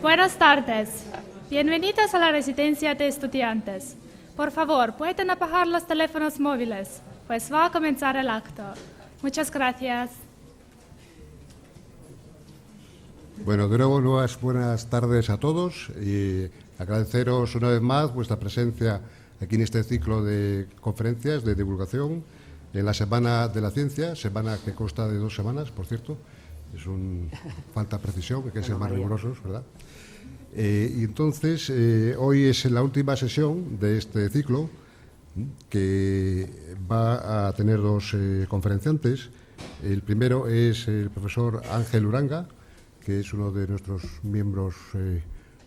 Buenas tardes. Bienvenidos a la residencia de estudiantes. Por favor, pueden apagar los teléfonos móviles, pues va a comenzar el acto. Muchas gracias. Bueno, de nuevo, buenas tardes a todos y agradeceros una vez más vuestra presencia aquí en este ciclo de conferencias de divulgación en la Semana de la Ciencia, semana que consta de 2 semanas, por cierto. Falta precisión, hay que ser más rigurosos, ¿verdad? Y entonces, hoy es la última sesión de este ciclo, que va a tener 2 conferenciantes. El primero es el profesor Ángel Uranga, que es uno de nuestros miembros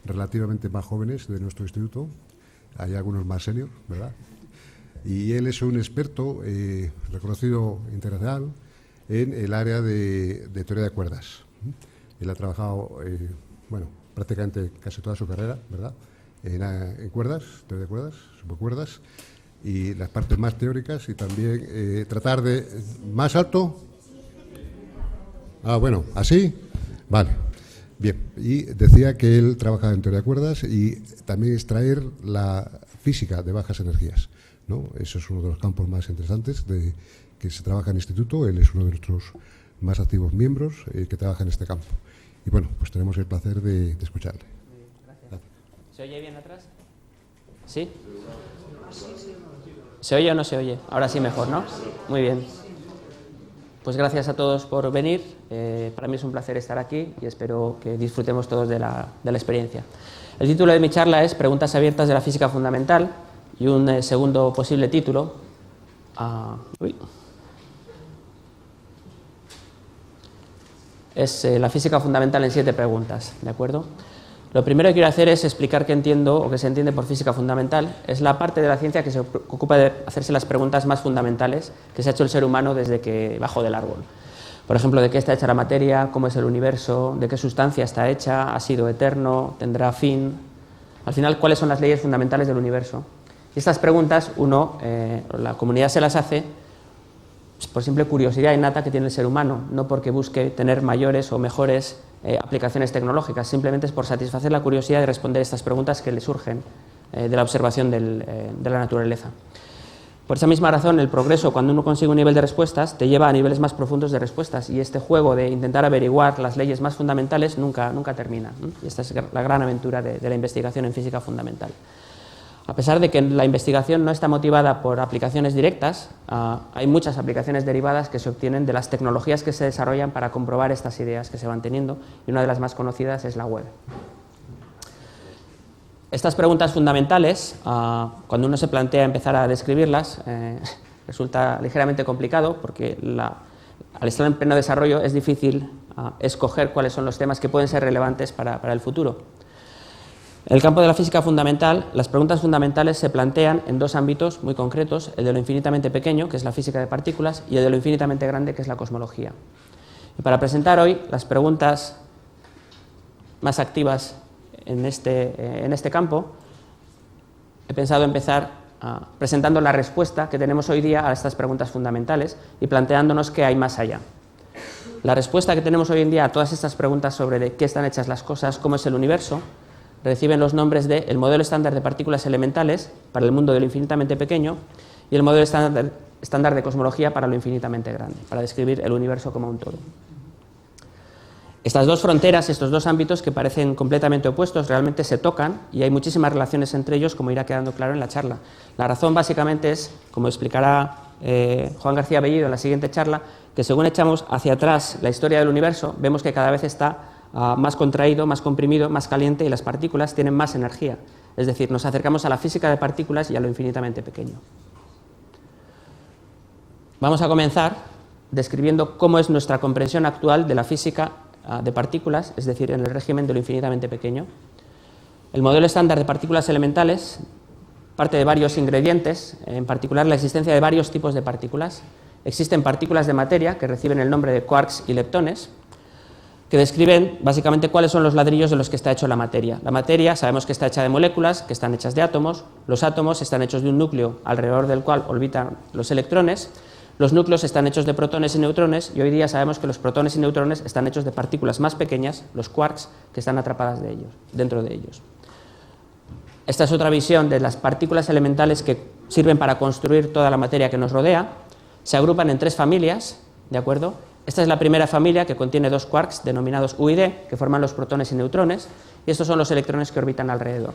relativamente más jóvenes de nuestro instituto. Hay algunos más senior, ¿verdad? Y él es un experto reconocido internacional en el área de teoría de cuerdas. Él ha trabajado, prácticamente casi toda su carrera, ¿verdad?, en cuerdas, teoría de cuerdas, supercuerdas, y las partes más teóricas, y también tratar de... ¿Más alto? Ah, bueno, ¿así? Vale, bien. Y decía que él trabaja en teoría de cuerdas y también extraer la física de bajas energías, ¿no? Eso es uno de los campos más interesantes que se trabaja en el instituto. Él es uno de nuestros más activos miembros que trabaja en este campo. Y bueno, pues tenemos el placer de escucharle. Gracias. ¿Se oye bien atrás? ¿Sí? ¿Se oye o no se oye? Ahora sí mejor, ¿no? Muy bien. Pues gracias a todos por venir. Para mí es un placer estar aquí y espero que disfrutemos todos de la experiencia. El título de mi charla es Preguntas abiertas de la física fundamental, y un segundo posible título es la física fundamental en 7 preguntas, ¿de acuerdo? Lo primero que quiero hacer es explicar qué entiendo o qué se entiende por física fundamental. Es la parte de la ciencia que se ocupa de hacerse las preguntas más fundamentales que se ha hecho el ser humano desde que bajó del árbol. Por ejemplo, ¿de qué está hecha la materia? ¿Cómo es el universo? ¿De qué sustancia está hecha? ¿Ha sido eterno? ¿Tendrá fin? Al final, ¿cuáles son las leyes fundamentales del universo? Y estas preguntas la comunidad se las hace por simple curiosidad innata que tiene el ser humano, no porque busque tener mayores o mejores aplicaciones tecnológicas, simplemente es por satisfacer la curiosidad de responder estas preguntas que le surgen de la observación de la naturaleza. Por esa misma razón, el progreso, cuando uno consigue un nivel de respuestas, te lleva a niveles más profundos de respuestas, y este juego de intentar averiguar las leyes más fundamentales nunca termina, ¿no? Y esta es la gran aventura de la investigación en física fundamental. A pesar de que la investigación no está motivada por aplicaciones directas, hay muchas aplicaciones derivadas que se obtienen de las tecnologías que se desarrollan para comprobar estas ideas que se van teniendo, y una de las más conocidas es la web. Estas preguntas fundamentales, cuando uno se plantea empezar a describirlas, resulta ligeramente complicado, porque al estar en pleno desarrollo es difícil escoger cuáles son los temas que pueden ser relevantes para el futuro. En el campo de la física fundamental, las preguntas fundamentales se plantean en 2 ámbitos muy concretos: el de lo infinitamente pequeño, que es la física de partículas, y el de lo infinitamente grande, que es la cosmología. Y para presentar hoy las preguntas más activas en este campo, he pensado empezar presentando la respuesta que tenemos hoy día a estas preguntas fundamentales y planteándonos qué hay más allá. La respuesta que tenemos hoy en día a todas estas preguntas sobre de qué están hechas las cosas, cómo es el universo, reciben los nombres de el modelo estándar de partículas elementales para el mundo de lo infinitamente pequeño y el modelo estándar de cosmología para lo infinitamente grande, para describir el universo como un todo. Estas 2 fronteras, estos 2 ámbitos que parecen completamente opuestos, realmente se tocan, y hay muchísimas relaciones entre ellos, como irá quedando claro en la charla. La razón básicamente es, como explicará Juan García Bellido en la siguiente charla, que según echamos hacia atrás la historia del universo, vemos que cada vez está más contraído, más comprimido, más caliente, y las partículas tienen más energía. Es decir, nos acercamos a la física de partículas y a lo infinitamente pequeño. Vamos a comenzar describiendo cómo es nuestra comprensión actual de la física de partículas, es decir, en el régimen de lo infinitamente pequeño. El modelo estándar de partículas elementales parte de varios ingredientes, en particular la existencia de varios tipos de partículas. Existen partículas de materia que reciben el nombre de quarks y leptones, que describen básicamente cuáles son los ladrillos de los que está hecho la materia. La materia sabemos que está hecha de moléculas, que están hechas de átomos. Los átomos están hechos de un núcleo alrededor del cual orbitan los electrones. Los núcleos están hechos de protones y neutrones, y hoy día sabemos que los protones y neutrones están hechos de partículas más pequeñas, los quarks, que están atrapadas dentro de ellos. Esta es otra visión de las partículas elementales que sirven para construir toda la materia que nos rodea. Se agrupan en 3 familias, ¿de acuerdo? Esta es la primera familia, que contiene 2 quarks denominados U y D, que forman los protones y neutrones, y estos son los electrones que orbitan alrededor.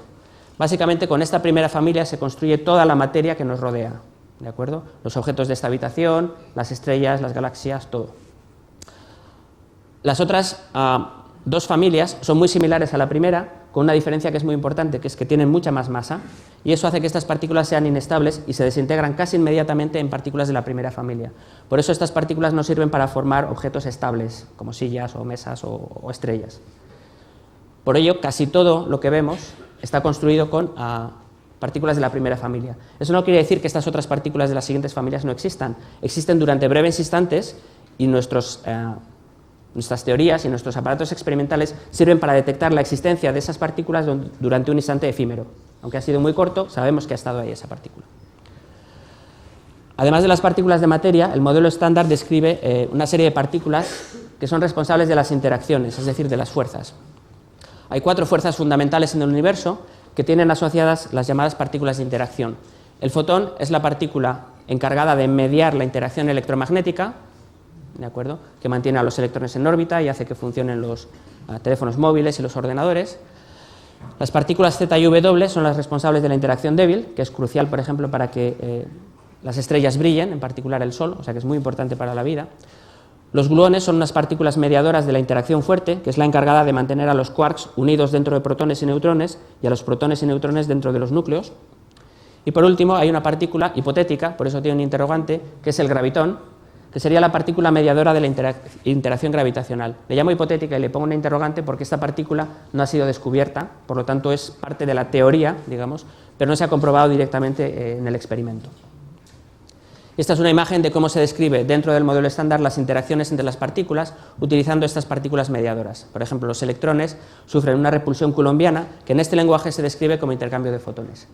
Básicamente, con esta primera familia se construye toda la materia que nos rodea, ¿de acuerdo? Los objetos de esta habitación, las estrellas, las galaxias, todo. Las otras 2 familias son muy similares a la primera, con una diferencia que es muy importante, que es que tienen mucha más masa, y eso hace que estas partículas sean inestables y se desintegran casi inmediatamente en partículas de la primera familia. Por eso estas partículas no sirven para formar objetos estables, como sillas o mesas o estrellas. Por ello, casi todo lo que vemos está construido con partículas de la primera familia. Eso no quiere decir que estas otras partículas de las siguientes familias no existan. Existen durante breves instantes y nuestras teorías y nuestros aparatos experimentales sirven para detectar la existencia de esas partículas durante un instante efímero. Aunque ha sido muy corto, sabemos que ha estado ahí esa partícula. Además de las partículas de materia, el modelo estándar describe una serie de partículas que son responsables de las interacciones, es decir, de las fuerzas. Hay 4 fuerzas fundamentales en el universo que tienen asociadas las llamadas partículas de interacción. El fotón es la partícula encargada de mediar la interacción electromagnética, ¿de acuerdo?, que mantiene a los electrones en órbita y hace que funcionen los teléfonos móviles y los ordenadores. Las partículas Z y W son las responsables de la interacción débil, que es crucial, por ejemplo, para que las estrellas brillen, en particular el Sol, o sea que es muy importante para la vida. Los gluones son unas partículas mediadoras de la interacción fuerte, que es la encargada de mantener a los quarks unidos dentro de protones y neutrones y a los protones y neutrones dentro de los núcleos. Y por último hay una partícula hipotética, por eso tiene un interrogante, que es el gravitón, que sería la partícula mediadora de la interacción gravitacional. Le llamo hipotética y le pongo una interrogante porque esta partícula no ha sido descubierta, por lo tanto es parte de la teoría, digamos, pero no se ha comprobado directamente en el experimento. Esta es una imagen de cómo se describe dentro del modelo estándar las interacciones entre las partículas utilizando estas partículas mediadoras. Por ejemplo, los electrones sufren una repulsión coulombiana que en este lenguaje se describe como intercambio de fotones.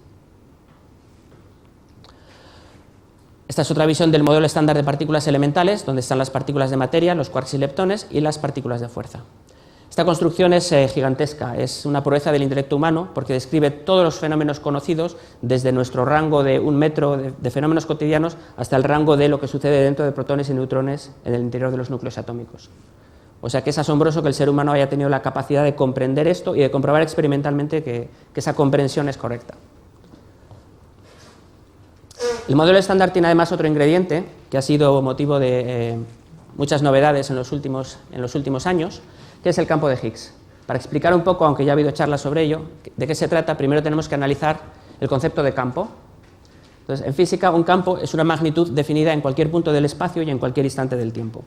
Esta es otra visión del modelo estándar de partículas elementales, donde están las partículas de materia, los quarks y leptones, y las partículas de fuerza. Esta construcción es gigantesca, es una proeza del intelecto humano porque describe todos los fenómenos conocidos, desde nuestro rango de 1 metro de fenómenos cotidianos hasta el rango de lo que sucede dentro de protones y neutrones en el interior de los núcleos atómicos. O sea que es asombroso que el ser humano haya tenido la capacidad de comprender esto y de comprobar experimentalmente que esa comprensión es correcta. El modelo estándar tiene además otro ingrediente que ha sido motivo de muchas novedades en los últimos años, que es el campo de Higgs. Para explicar un poco, aunque ya ha habido charlas sobre ello, de qué se trata, primero tenemos que analizar el concepto de campo. Entonces, en física, un campo es una magnitud definida en cualquier punto del espacio y en cualquier instante del tiempo.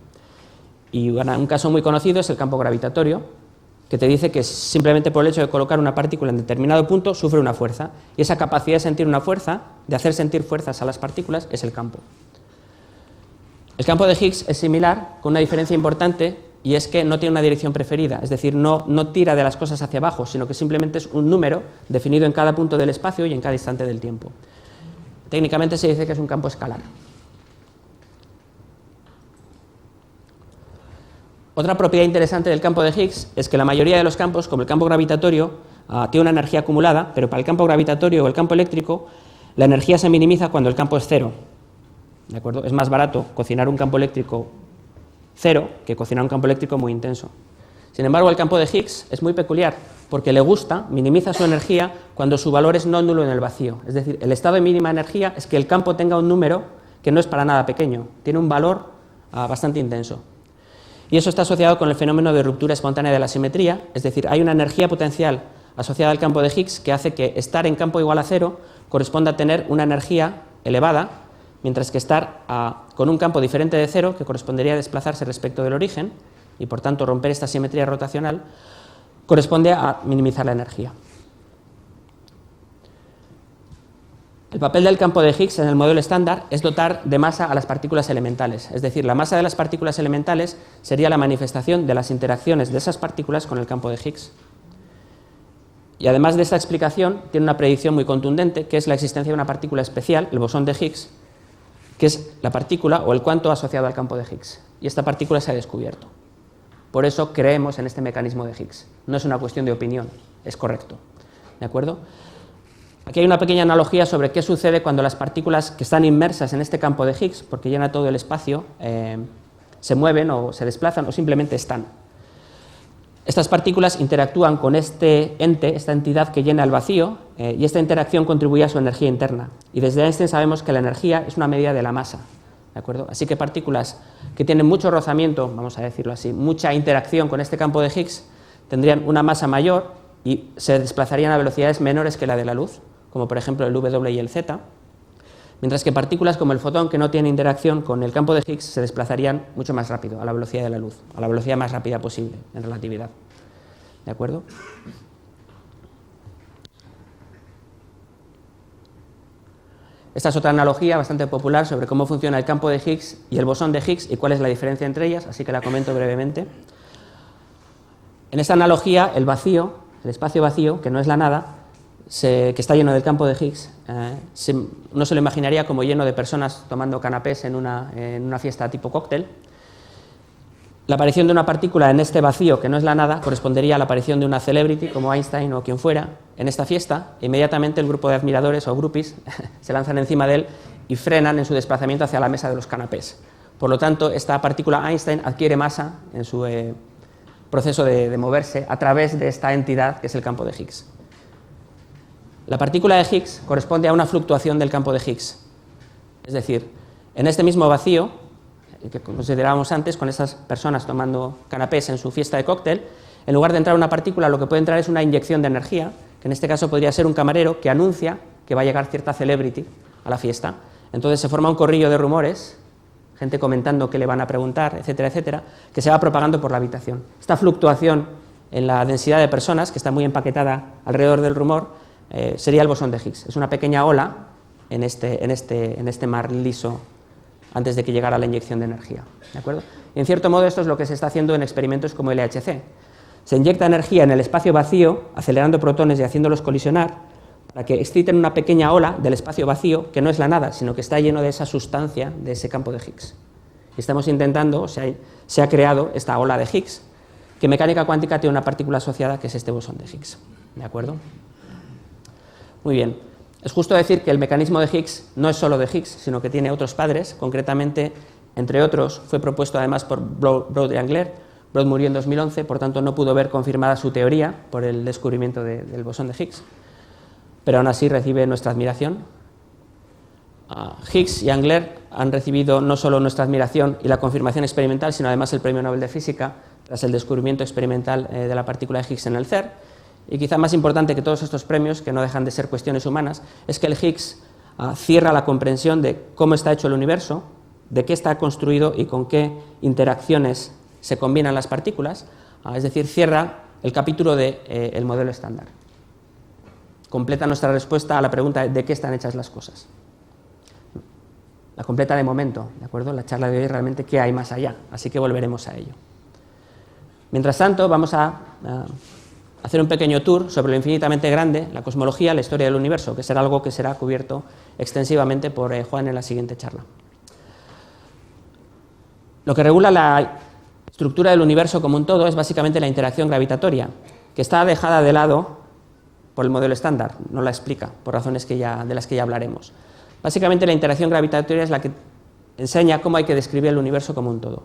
Y un caso muy conocido es el campo gravitatorio, que te dice que simplemente por el hecho de colocar una partícula en determinado punto sufre una fuerza, y esa capacidad de sentir una fuerza, de hacer sentir fuerzas a las partículas, es el campo. El campo de Higgs es similar, con una diferencia importante, y es que no tiene una dirección preferida, es decir, no tira de las cosas hacia abajo, sino que simplemente es un número definido en cada punto del espacio y en cada instante del tiempo. Técnicamente se dice que es un campo escalar. Otra propiedad interesante del campo de Higgs es que la mayoría de los campos, como el campo gravitatorio, tiene una energía acumulada, pero para el campo gravitatorio o el campo eléctrico, la energía se minimiza cuando el campo es cero. ¿De acuerdo? Es más barato cocinar un campo eléctrico cero que cocinar un campo eléctrico muy intenso. Sin embargo, el campo de Higgs es muy peculiar porque le gusta, minimiza su energía cuando su valor es no nulo en el vacío. Es decir, el estado de mínima energía es que el campo tenga un número que no es para nada pequeño, tiene un valor bastante intenso. Y eso está asociado con el fenómeno de ruptura espontánea de la simetría, es decir, hay una energía potencial asociada al campo de Higgs que hace que estar en campo igual a cero corresponda a tener una energía elevada, mientras que estar con un campo diferente de cero, que correspondería a desplazarse respecto del origen, y por tanto romper esta simetría rotacional, corresponde a minimizar la energía. El papel del campo de Higgs en el modelo estándar es dotar de masa a las partículas elementales, es decir, la masa de las partículas elementales sería la manifestación de las interacciones de esas partículas con el campo de Higgs. Y además de esta explicación, tiene una predicción muy contundente, que es la existencia de una partícula especial, el bosón de Higgs, que es la partícula o el cuanto asociado al campo de Higgs. Y esta partícula se ha descubierto. Por eso creemos en este mecanismo de Higgs. No es una cuestión de opinión, es correcto. ¿De acuerdo? Aquí hay una pequeña analogía sobre qué sucede cuando las partículas que están inmersas en este campo de Higgs, porque llena todo el espacio, se mueven o se desplazan o simplemente están. Estas partículas interactúan con este ente, esta entidad que llena el vacío, y esta interacción contribuye a su energía interna. Y desde Einstein sabemos que la energía es una medida de la masa. ¿De acuerdo? Así que partículas que tienen mucho rozamiento, vamos a decirlo así, mucha interacción con este campo de Higgs, tendrían una masa mayor y se desplazarían a velocidades menores que la de la luz, como por ejemplo el W y el Z, mientras que partículas como el fotón, que no tienen interacción con el campo de Higgs, se desplazarían mucho más rápido, a la velocidad de la luz, a la velocidad más rápida posible en relatividad. ¿De acuerdo? Esta es otra analogía bastante popular sobre cómo funciona el campo de Higgs y el bosón de Higgs y cuál es la diferencia entre ellas, así que la comento brevemente. En esta analogía, el vacío, el espacio vacío, que no es la nada, que está lleno del campo de Higgs, uno se lo imaginaría como lleno de personas tomando canapés en una fiesta tipo cóctel. La aparición de una partícula en este vacío, que no es la nada, correspondería a la aparición de una celebrity, como Einstein o quien fuera, en esta fiesta. Inmediatamente el grupo de admiradores o groupies se lanzan encima de él y frenan en su desplazamiento hacia la mesa de los canapés. Por lo tanto, esta partícula Einstein adquiere masa en su proceso de moverse a través de esta entidad que es el campo de Higgs. La partícula de Higgs corresponde a una fluctuación del campo de Higgs. Es decir, en este mismo vacío que considerábamos antes, con esas personas tomando canapés en su fiesta de cóctel, en lugar de entrar una partícula, lo que puede entrar es una inyección de energía, que en este caso podría ser un camarero que anuncia que va a llegar cierta celebrity a la fiesta. Entonces se forma un corrillo de rumores, gente comentando qué le van a preguntar, etcétera, etcétera, que se va propagando por la habitación. Esta fluctuación en la densidad de personas, que está muy empaquetada alrededor del rumor, sería el bosón de Higgs. Es una pequeña ola en este mar liso antes de que llegara la inyección de energía. ¿De acuerdo? Y en cierto modo esto es lo que se está haciendo en experimentos como el LHC. Se inyecta energía en el espacio vacío, acelerando protones y haciéndolos colisionar, para que exciten una pequeña ola del espacio vacío, que no es la nada, sino que está lleno de esa sustancia, de ese campo de Higgs. Y estamos intentando, se ha creado esta ola de Higgs, que en mecánica cuántica tiene una partícula asociada, que es este bosón de Higgs. ¿De acuerdo? Muy bien. Es justo decir que el mecanismo de Higgs no es solo de Higgs, sino que tiene otros padres. Concretamente, entre otros, fue propuesto además por Broad y Angler. Broad murió en 2011, por tanto no pudo ver confirmada su teoría por el descubrimiento del bosón de Higgs, pero aún así recibe nuestra admiración. Higgs y Angler han recibido no solo nuestra admiración y la confirmación experimental, sino además el Premio Nobel de Física tras el descubrimiento experimental de la partícula de Higgs en el CERN. Y quizá más importante que todos estos premios, que no dejan de ser cuestiones humanas, es que el Higgs cierra la comprensión de cómo está hecho el universo, de qué está construido y con qué interacciones se combinan las partículas, es decir, cierra el capítulo del modelo estándar. Completa nuestra respuesta a la pregunta de qué están hechas las cosas. La completa de momento, ¿de acuerdo? La charla de hoy es realmente qué hay más allá, así que volveremos a ello. Mientras tanto, vamos a hacer un pequeño tour sobre lo infinitamente grande, la cosmología, la historia del universo, que será algo que será cubierto extensivamente por Juan en la siguiente charla. Lo que regula la estructura del universo como un todo es básicamente la interacción gravitatoria, que está dejada de lado por el modelo estándar, no la explica, por razones de las que ya hablaremos. Básicamente la interacción gravitatoria es la que enseña cómo hay que describir el universo como un todo.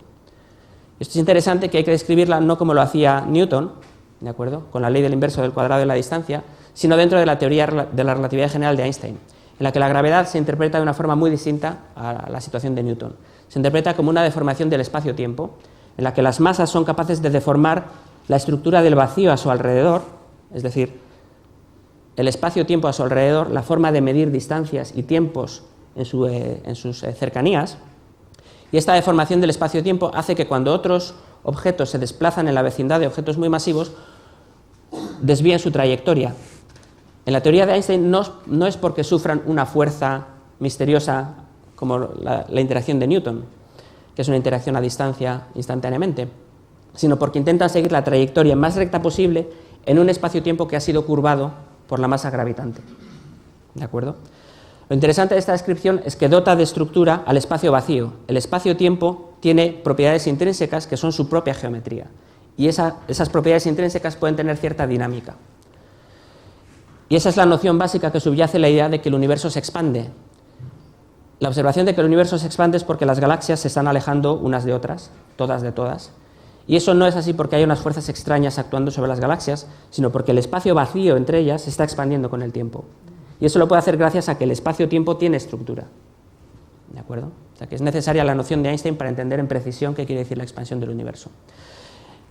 Esto es interesante, que hay que describirla no como lo hacía Newton, ¿de acuerdo?, con la ley del inverso del cuadrado de la distancia, sino dentro de la teoría de la relatividad general de Einstein, en la que la gravedad se interpreta de una forma muy distinta a la situación de Newton. Se interpreta como una deformación del espacio-tiempo, en la que las masas son capaces de deformar la estructura del vacío a su alrededor, es decir, el espacio-tiempo a su alrededor, la forma de medir distancias y tiempos en sus cercanías, y esta deformación del espacio-tiempo hace que cuando otros objetos se desplazan en la vecindad de objetos muy masivos, desvíen su trayectoria. En la teoría de Einstein no es porque sufran una fuerza misteriosa como la interacción de Newton, que es una interacción a distancia instantáneamente, sino porque intentan seguir la trayectoria más recta posible en un espacio-tiempo que ha sido curvado por la masa gravitante. ¿De acuerdo? Lo interesante de esta descripción es que dota de estructura al espacio vacío. El espacio-tiempo tiene propiedades intrínsecas que son su propia geometría, y esas propiedades intrínsecas pueden tener cierta dinámica. Y esa es la noción básica que subyace la idea de que el universo se expande. La observación de que el universo se expande es porque las galaxias se están alejando unas de otras, todas de todas, y eso no es así porque hay unas fuerzas extrañas actuando sobre las galaxias, sino porque el espacio vacío entre ellas se está expandiendo con el tiempo. Y eso lo puede hacer gracias a que el espacio-tiempo tiene estructura. ¿De acuerdo? O sea que es necesaria la noción de Einstein para entender en precisión qué quiere decir la expansión del universo.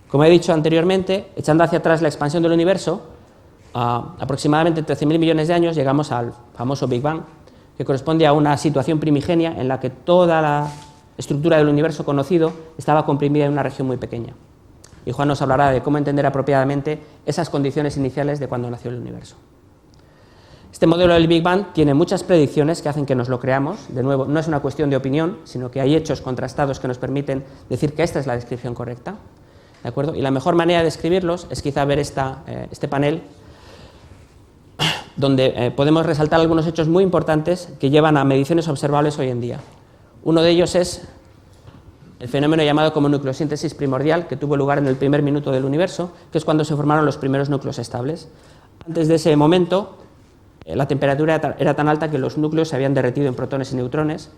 Como he dicho anteriormente, echando hacia atrás la expansión del universo, a aproximadamente 13.000 millones de años llegamos al famoso Big Bang, que corresponde a una situación primigenia en la que toda la estructura del universo conocido estaba comprimida en una región muy pequeña. Y Juan nos hablará de cómo entender apropiadamente esas condiciones iniciales de cuando nació el universo. Este modelo del Big Bang tiene muchas predicciones que hacen que nos lo creamos. De nuevo, no es una cuestión de opinión, sino que hay hechos contrastados que nos permiten decir que esta es la descripción correcta. ¿De acuerdo? Y la mejor manera de describirlos es quizá ver este panel, donde podemos resaltar algunos hechos muy importantes que llevan a mediciones observables hoy en día. Uno de ellos es el fenómeno llamado como nucleosíntesis primordial, que tuvo lugar en el primer minuto del universo, que es cuando se formaron los primeros núcleos estables. Antes de ese momento, la temperatura era tan alta que los núcleos se habían derretido en protones y neutrones.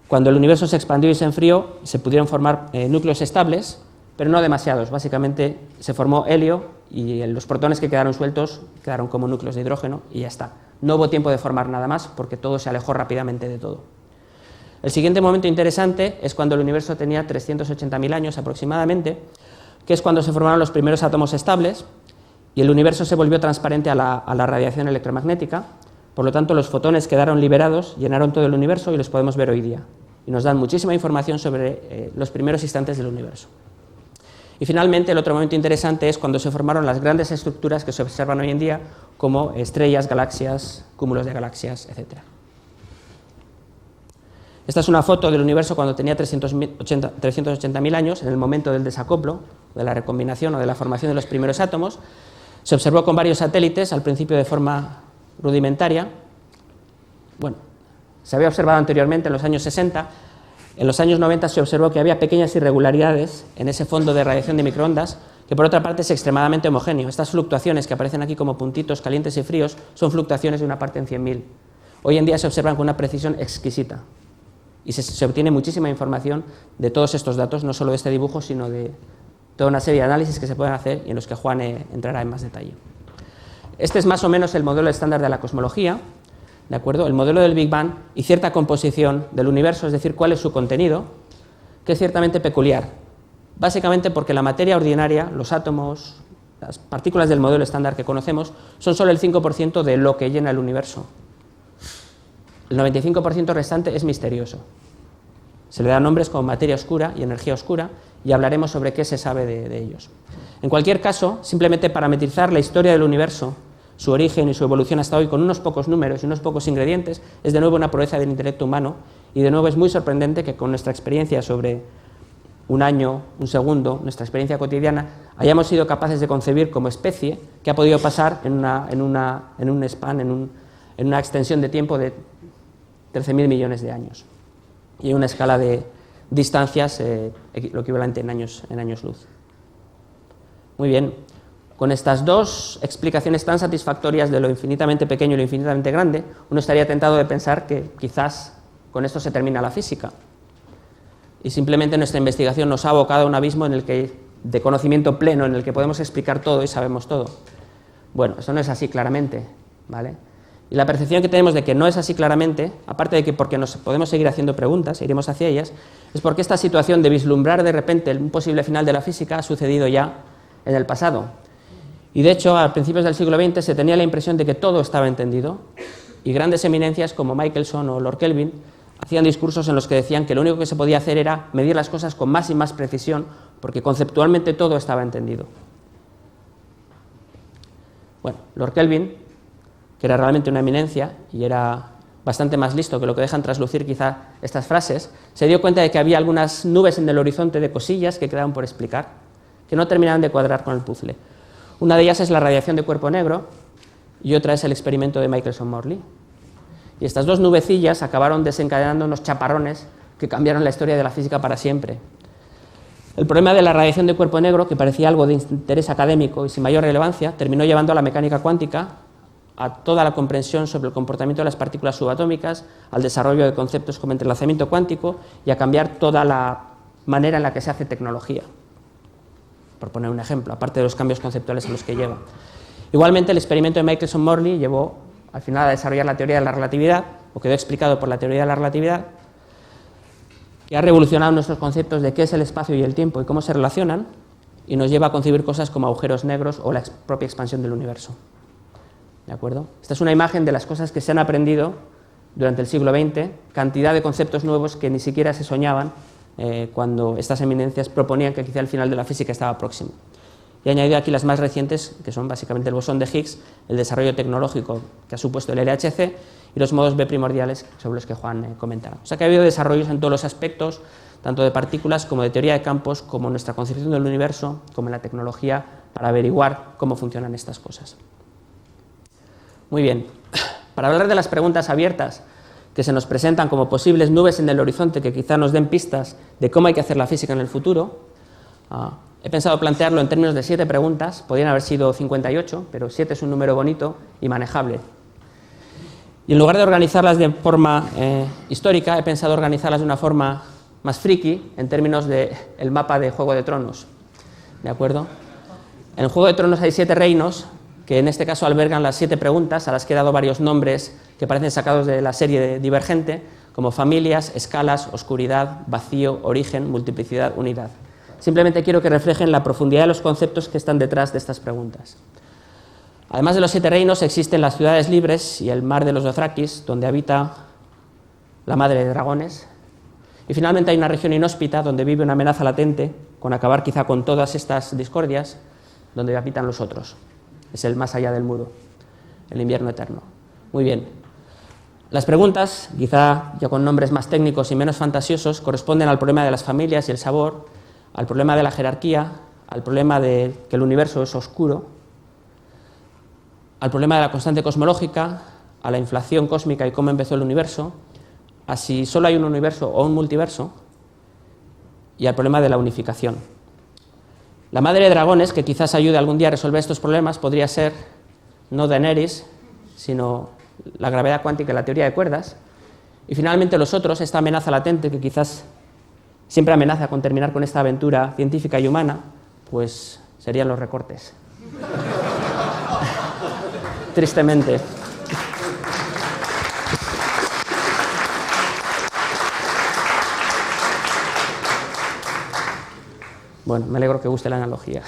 Cuando el universo se expandió y se enfrió, se pudieron formar núcleos estables, pero no demasiados. Básicamente se formó helio y los protones que quedaron sueltos quedaron como núcleos de hidrógeno y ya está. No hubo tiempo de formar nada más porque todo se alejó rápidamente de todo. El siguiente momento interesante es cuando el universo tenía 380.000 años aproximadamente, que es cuando se formaron los primeros átomos estables y el universo se volvió transparente a la radiación electromagnética. Por lo tanto, los fotones quedaron liberados, llenaron todo el universo y los podemos ver hoy día. Y nos dan muchísima información sobre los primeros instantes del universo. Y finalmente, el otro momento interesante es cuando se formaron las grandes estructuras que se observan hoy en día, como estrellas, galaxias, cúmulos de galaxias, etc. Esta es una foto del universo cuando tenía 380.000 años, en el momento del desacoplo, de la recombinación o de la formación de los primeros átomos. Se observó con varios satélites, al principio de forma rudimentaria. Bueno, se había observado anteriormente en los años 60. En los años 90 se observó que había pequeñas irregularidades en ese fondo de radiación de microondas, que por otra parte es extremadamente homogéneo. Estas fluctuaciones que aparecen aquí como puntitos calientes y fríos son fluctuaciones de una parte en 100.000. Hoy en día se observan con una precisión exquisita y se obtiene muchísima información de todos estos datos, no solo de este dibujo, sino de toda una serie de análisis que se pueden hacer y en los que Juan entrará en más detalle. Este es más o menos el modelo estándar de la cosmología. ¿De acuerdo? El modelo del Big Bang y cierta composición del universo, es decir, cuál es su contenido, que es ciertamente peculiar, básicamente porque la materia ordinaria, los átomos, las partículas del modelo estándar que conocemos, son solo el 5% de lo que llena el universo. El 95% restante es misterioso. Se le dan nombres como materia oscura y energía oscura, y hablaremos sobre qué se sabe de ellos. En cualquier caso, simplemente parametrizar la historia del universo, su origen y su evolución hasta hoy con unos pocos números y unos pocos ingredientes es de nuevo una proeza del intelecto humano, y de nuevo es muy sorprendente que con nuestra experiencia sobre un año, un segundo, nuestra experiencia cotidiana, hayamos sido capaces de concebir como especie qué ha podido pasar en un span, en una extensión de tiempo de 13.000 millones de años y en una escala de distancias lo equivalente en años luz. Muy bien. Con estas dos explicaciones tan satisfactorias de lo infinitamente pequeño y lo infinitamente grande, uno estaría tentado de pensar que quizás con esto se termina la física. Y simplemente nuestra investigación nos ha abocado a un abismo de conocimiento pleno en el que podemos explicar todo y sabemos todo. Bueno, eso no es así claramente, ¿vale? Y la percepción que tenemos de que no es así claramente, aparte de que porque nos podemos seguir haciendo preguntas, iremos hacia ellas, es porque esta situación de vislumbrar de repente un posible final de la física ha sucedido ya en el pasado. Y de hecho, a principios del siglo XX se tenía la impresión de que todo estaba entendido, y grandes eminencias como Michelson o Lord Kelvin hacían discursos en los que decían que lo único que se podía hacer era medir las cosas con más y más precisión, porque conceptualmente todo estaba entendido. Bueno, Lord Kelvin, que era realmente una eminencia y era bastante más listo que lo que dejan traslucir quizá estas frases, se dio cuenta de que había algunas nubes en el horizonte de cosillas que quedaban por explicar, que no terminaban de cuadrar con el puzzle. Una de ellas es la radiación de cuerpo negro y otra es el experimento de Michelson-Morley. Y estas dos nubecillas acabaron desencadenando unos chaparrones que cambiaron la historia de la física para siempre. El problema de la radiación de cuerpo negro, que parecía algo de interés académico y sin mayor relevancia, terminó llevando a la mecánica cuántica, a toda la comprensión sobre el comportamiento de las partículas subatómicas, al desarrollo de conceptos como entrelazamiento cuántico y a cambiar toda la manera en la que se hace tecnología, por poner un ejemplo, aparte de los cambios conceptuales a los que lleva. Igualmente, el experimento de Michelson-Morley llevó al final a desarrollar la teoría de la relatividad, o quedó explicado por la teoría de la relatividad, que ha revolucionado nuestros conceptos de qué es el espacio y el tiempo y cómo se relacionan, y nos lleva a concebir cosas como agujeros negros o la propia expansión del universo. ¿De acuerdo? Esta es una imagen de las cosas que se han aprendido durante el siglo XX, cantidad de conceptos nuevos que ni siquiera se soñaban cuando estas eminencias proponían que quizá el final de la física estaba próximo. Y he añadido aquí las más recientes, que son básicamente el bosón de Higgs, el desarrollo tecnológico que ha supuesto el LHC y los modos B primordiales sobre los que Juan comentará. O sea que ha habido desarrollos en todos los aspectos, tanto de partículas como de teoría de campos, como nuestra concepción del universo, como en la tecnología, para averiguar cómo funcionan estas cosas. Muy bien, para hablar de las preguntas abiertas que se nos presentan como posibles nubes en el horizonte que quizá nos den pistas de cómo hay que hacer la física en el futuro, he pensado plantearlo en términos de 7 preguntas. Podrían haber sido 58, pero 7 es un número bonito y manejable. Y en lugar de organizarlas de forma histórica, he pensado organizarlas de una forma más friki, en términos del mapa de Juego de Tronos. ¿De acuerdo? En Juego de Tronos hay 7 reinos, que en este caso albergan las 7 preguntas, a las que he dado varios nombres que parecen sacados de la serie de Divergente, como familias, escalas, oscuridad, vacío, origen, multiplicidad, unidad. Simplemente quiero que reflejen la profundidad de los conceptos que están detrás de estas preguntas. Además de los 7 reinos, existen las ciudades libres y el mar de los Dothrakis, donde habita la madre de dragones. Y finalmente hay una región inhóspita donde vive una amenaza latente, con acabar quizá con todas estas discordias, donde habitan los otros. Es el más allá del muro, el invierno eterno. Muy bien. Las preguntas, quizá ya con nombres más técnicos y menos fantasiosos, corresponden al problema de las familias y el sabor, al problema de la jerarquía, al problema de que el universo es oscuro, al problema de la constante cosmológica, a la inflación cósmica y cómo empezó el universo, a si solo hay un universo o un multiverso, y al problema de la unificación. La madre de dragones, que quizás ayude algún día a resolver estos problemas, podría ser no Daenerys, sino la gravedad cuántica y la teoría de cuerdas. Y finalmente los otros, esta amenaza latente que quizás siempre amenaza con terminar con esta aventura científica y humana, pues serían los recortes. Tristemente. Bueno, me alegro que guste la analogía.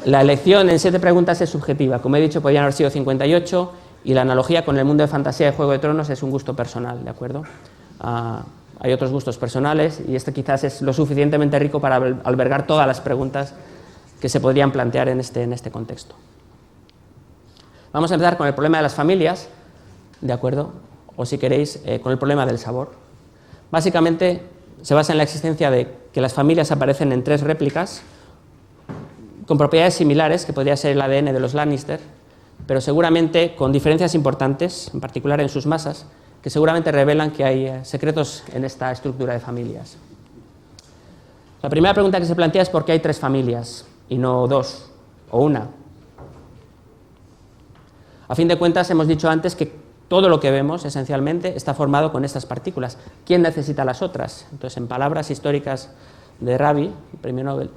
La elección en 7 preguntas es subjetiva. Como he dicho, podrían haber sido 58, y la analogía con el mundo de fantasía de Juego de Tronos es un gusto personal, ¿de acuerdo? Hay otros gustos personales, y este quizás es lo suficientemente rico para albergar todas las preguntas que se podrían plantear en este contexto. Vamos a empezar con el problema de las familias, ¿de acuerdo? O si queréis, con el problema del sabor. Básicamente se basa en la existencia de que las familias aparecen en 3 réplicas con propiedades similares, que podría ser el ADN de los Lannister, pero seguramente con diferencias importantes, en particular en sus masas, que seguramente revelan que hay secretos en esta estructura de familias. La primera pregunta que se plantea es por qué hay 3 familias y no 2 o 1. A fin de cuentas, hemos dicho antes que todo lo que vemos, esencialmente, está formado con estas partículas. ¿Quién necesita las otras? Entonces, en palabras históricas de Rabi, el premio Nobel,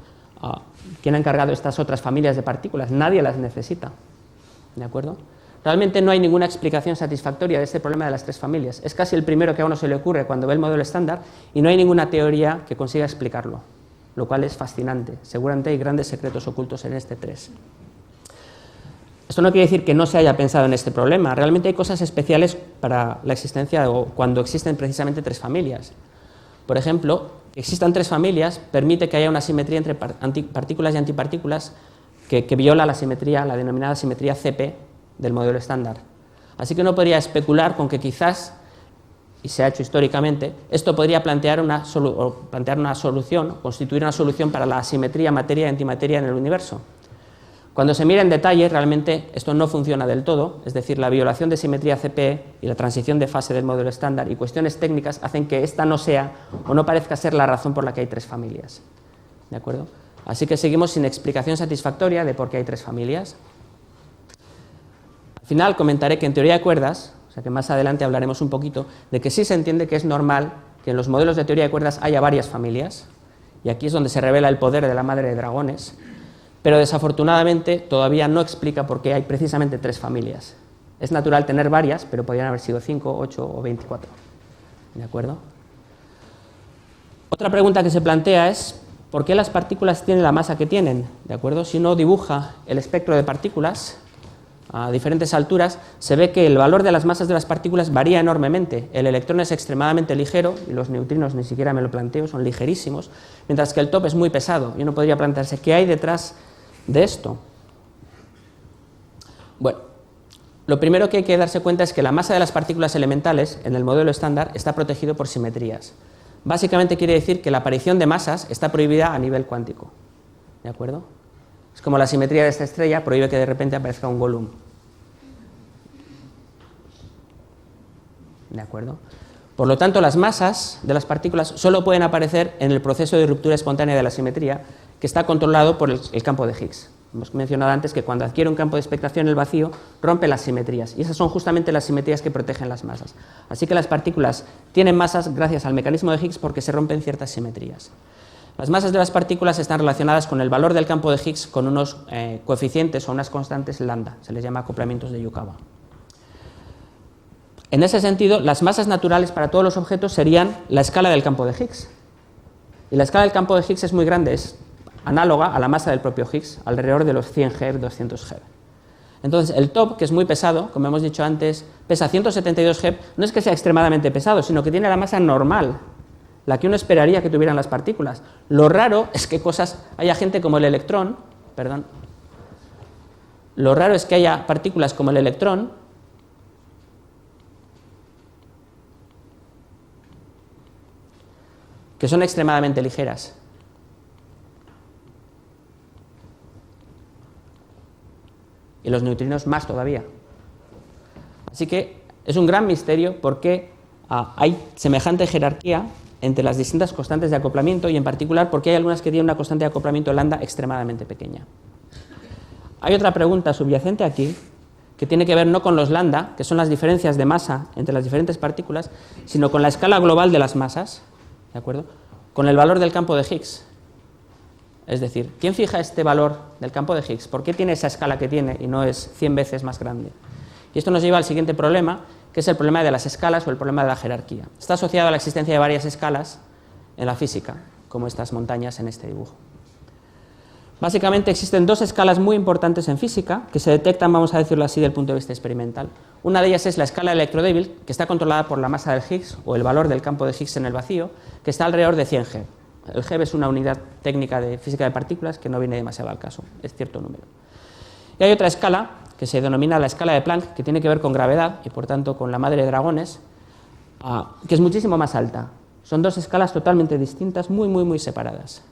¿quién ha encargado estas otras familias de partículas? Nadie las necesita. ¿De acuerdo? Realmente no hay ninguna explicación satisfactoria de este problema de las 3 familias. Es casi el primero que a uno se le ocurre cuando ve el modelo estándar, y no hay ninguna teoría que consiga explicarlo, lo cual es fascinante. Seguramente hay grandes secretos ocultos en este 3. Esto no quiere decir que no se haya pensado en este problema. Realmente hay cosas especiales para la existencia, o cuando existen precisamente 3 familias. Por ejemplo, que existan 3 familias permite que haya una simetría entre partículas y antipartículas que viola la simetría, la denominada simetría CP del modelo estándar. Así que uno podría especular con que quizás, y se ha hecho históricamente, esto podría plantear una solución, constituir una solución para la asimetría materia y antimateria en el universo. Cuando se mira en detalle, realmente esto no funciona del todo, es decir, la violación de simetría CPE y la transición de fase del modelo estándar y cuestiones técnicas hacen que esta no sea o no parezca ser la razón por la que hay 3 familias. ¿De acuerdo? Así que seguimos sin explicación satisfactoria de por qué hay 3 familias. Al final comentaré que en teoría de cuerdas, o sea que más adelante hablaremos un poquito, de que sí se entiende que es normal que en los modelos de teoría de cuerdas haya varias familias, y aquí es donde se revela el poder de la madre de dragones, pero desafortunadamente todavía no explica por qué hay precisamente 3 familias. Es natural tener varias, pero podrían haber sido 5, 8 o 24. ¿De acuerdo? Otra pregunta que se plantea es ¿por qué las partículas tienen la masa que tienen? ¿De acuerdo? Si uno dibuja el espectro de partículas a diferentes alturas, se ve que el valor de las masas de las partículas varía enormemente. El electrón es extremadamente ligero, y los neutrinos ni siquiera me lo planteo, son ligerísimos, mientras que el top es muy pesado. Y uno podría plantearse ¿qué hay detrás de esto? Bueno, lo primero que hay que darse cuenta es que la masa de las partículas elementales en el modelo estándar está protegido por simetrías. Básicamente quiere decir que la aparición de masas está prohibida a nivel cuántico. ¿De acuerdo? Es como la simetría de esta estrella prohíbe que de repente aparezca un Gollum. ¿De acuerdo? Por lo tanto, las masas de las partículas solo pueden aparecer en el proceso de ruptura espontánea de la simetría, que está controlado por el campo de Higgs. Hemos mencionado antes que cuando adquiere un campo de expectación en el vacío, rompe las simetrías, y esas son justamente las simetrías que protegen las masas. Así que las partículas tienen masas gracias al mecanismo de Higgs porque se rompen ciertas simetrías. Las masas de las partículas están relacionadas con el valor del campo de Higgs con unos coeficientes o unas constantes lambda, se les llama acoplamientos de Yukawa. En ese sentido, las masas naturales para todos los objetos serían la escala del campo de Higgs. Y la escala del campo de Higgs es muy grande, es análoga a la masa del propio Higgs, alrededor de los 100 GeV, 200 GeV. Entonces, el top, que es muy pesado, como hemos dicho antes, pesa 172 GeV, no es que sea extremadamente pesado, sino que tiene la masa normal, la que uno esperaría que tuvieran las partículas. Lo raro es que haya gente como el electrón, lo raro es que haya partículas como el electrón que son extremadamente ligeras. Y los neutrinos más todavía. Así que es un gran misterio por qué hay semejante jerarquía entre las distintas constantes de acoplamiento, y en particular porque hay algunas que tienen una constante de acoplamiento lambda extremadamente pequeña. Hay otra pregunta subyacente aquí que tiene que ver no con los lambda, que son las diferencias de masa entre las diferentes partículas, sino con la escala global de las masas, ¿de acuerdo? Con el valor del campo de Higgs. Es decir, ¿quién fija este valor del campo de Higgs? ¿Por qué tiene esa escala que tiene y no es 100 veces más grande? Y esto nos lleva al siguiente problema, que es el problema de las escalas o el problema de la jerarquía. Está asociado a la existencia de varias escalas en la física, como estas montañas en este dibujo. Básicamente existen 2 escalas muy importantes en física que se detectan, vamos a decirlo así, desde el punto de vista experimental. Una de ellas es la escala electrodébil, que está controlada por la masa del Higgs o el valor del campo de Higgs en el vacío, que está alrededor de 100 GeV. El GeV es una unidad técnica de física de partículas que no viene demasiado al caso, es cierto número. Y hay otra escala que se denomina la escala de Planck, que tiene que ver con gravedad y por tanto con la madre de dragones, que es muchísimo más alta. Son 2 escalas totalmente distintas, muy separadas.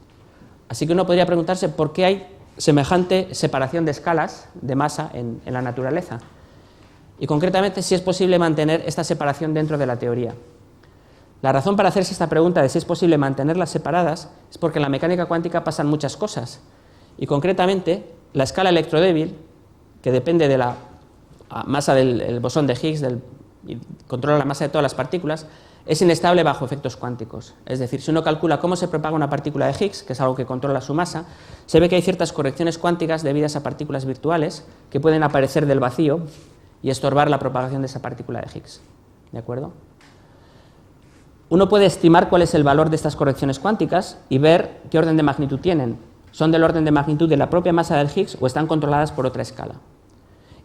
Así que uno podría preguntarse por qué hay semejante separación de escalas de masa en la naturaleza. Y concretamente si es posible mantener esta separación dentro de la teoría. La razón para hacerse esta pregunta de si es posible mantenerlas separadas es porque en la mecánica cuántica pasan muchas cosas. Y concretamente la escala electrodébil, que depende de la masa del bosón de Higgs y controla la masa de todas las partículas, es inestable bajo efectos cuánticos. Es decir, si uno calcula cómo se propaga una partícula de Higgs, que es algo que controla su masa, se ve que hay ciertas correcciones cuánticas debidas a partículas virtuales que pueden aparecer del vacío y estorbar la propagación de esa partícula de Higgs. ¿De acuerdo? Uno puede estimar cuál es el valor de estas correcciones cuánticas y ver qué orden de magnitud tienen. ¿Son del orden de magnitud de la propia masa del Higgs o están controladas por otra escala?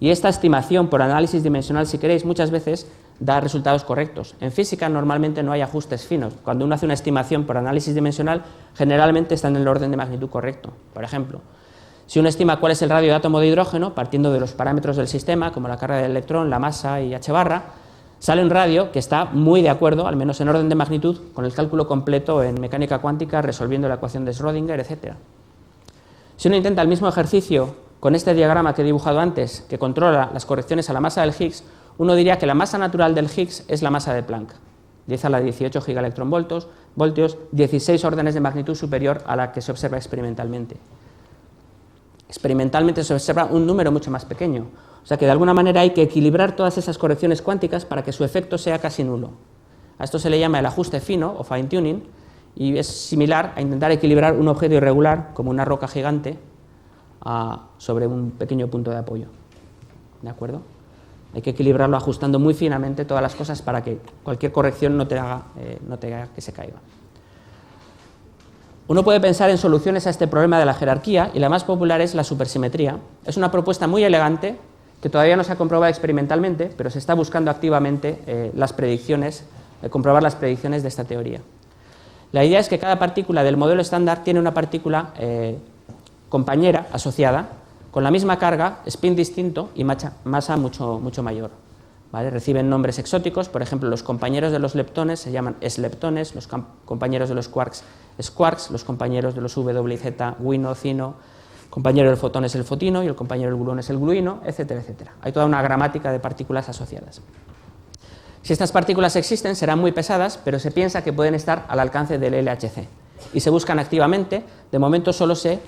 Y esta estimación por análisis dimensional, si queréis, muchas veces da resultados correctos. En física normalmente no hay ajustes finos. Cuando uno hace una estimación por análisis dimensional, generalmente está en el orden de magnitud correcto. Por ejemplo, si uno estima cuál es el radio de átomo de hidrógeno, partiendo de los parámetros del sistema, como la carga del electrón, la masa y h barra, sale un radio que está muy de acuerdo, al menos en orden de magnitud, con el cálculo completo en mecánica cuántica, resolviendo la ecuación de Schrödinger, etc. Si uno intenta el mismo ejercicio con este diagrama que he dibujado antes, que controla las correcciones a la masa del Higgs, uno diría que la masa natural del Higgs es la masa de Planck, 10 a la 18 gigaelectronvoltios, 16 órdenes de magnitud superior a la que se observa experimentalmente. Experimentalmente se observa un número mucho más pequeño, o sea que de alguna manera hay que equilibrar todas esas correcciones cuánticas para que su efecto sea casi nulo. A esto se le llama el ajuste fino o fine tuning y es similar a intentar equilibrar un objeto irregular como una roca gigante sobre un pequeño punto de apoyo. ¿De acuerdo? Hay que equilibrarlo ajustando muy finamente todas las cosas para que cualquier corrección no te haga que se caiga. Uno puede pensar en soluciones a este problema de la jerarquía y la más popular es la supersimetría. Es una propuesta muy elegante que todavía no se ha comprobado experimentalmente, pero se está buscando activamente comprobar las predicciones de esta teoría. La idea es que cada partícula del modelo estándar tiene una partícula compañera asociada con la misma carga, spin distinto y masa mucho mayor. ¿Vale? Reciben nombres exóticos, por ejemplo, los compañeros de los leptones se llaman s-leptones, los compañeros de los quarks s-quarks, los compañeros de los W y Z, wino, cino, compañero del fotón es el fotino y el compañero del gluón es el gluino, etcétera, etcétera. Hay toda una gramática de partículas asociadas. Si estas partículas existen, serán muy pesadas, pero se piensa que pueden estar al alcance del LHC y se buscan activamente. De momento solo se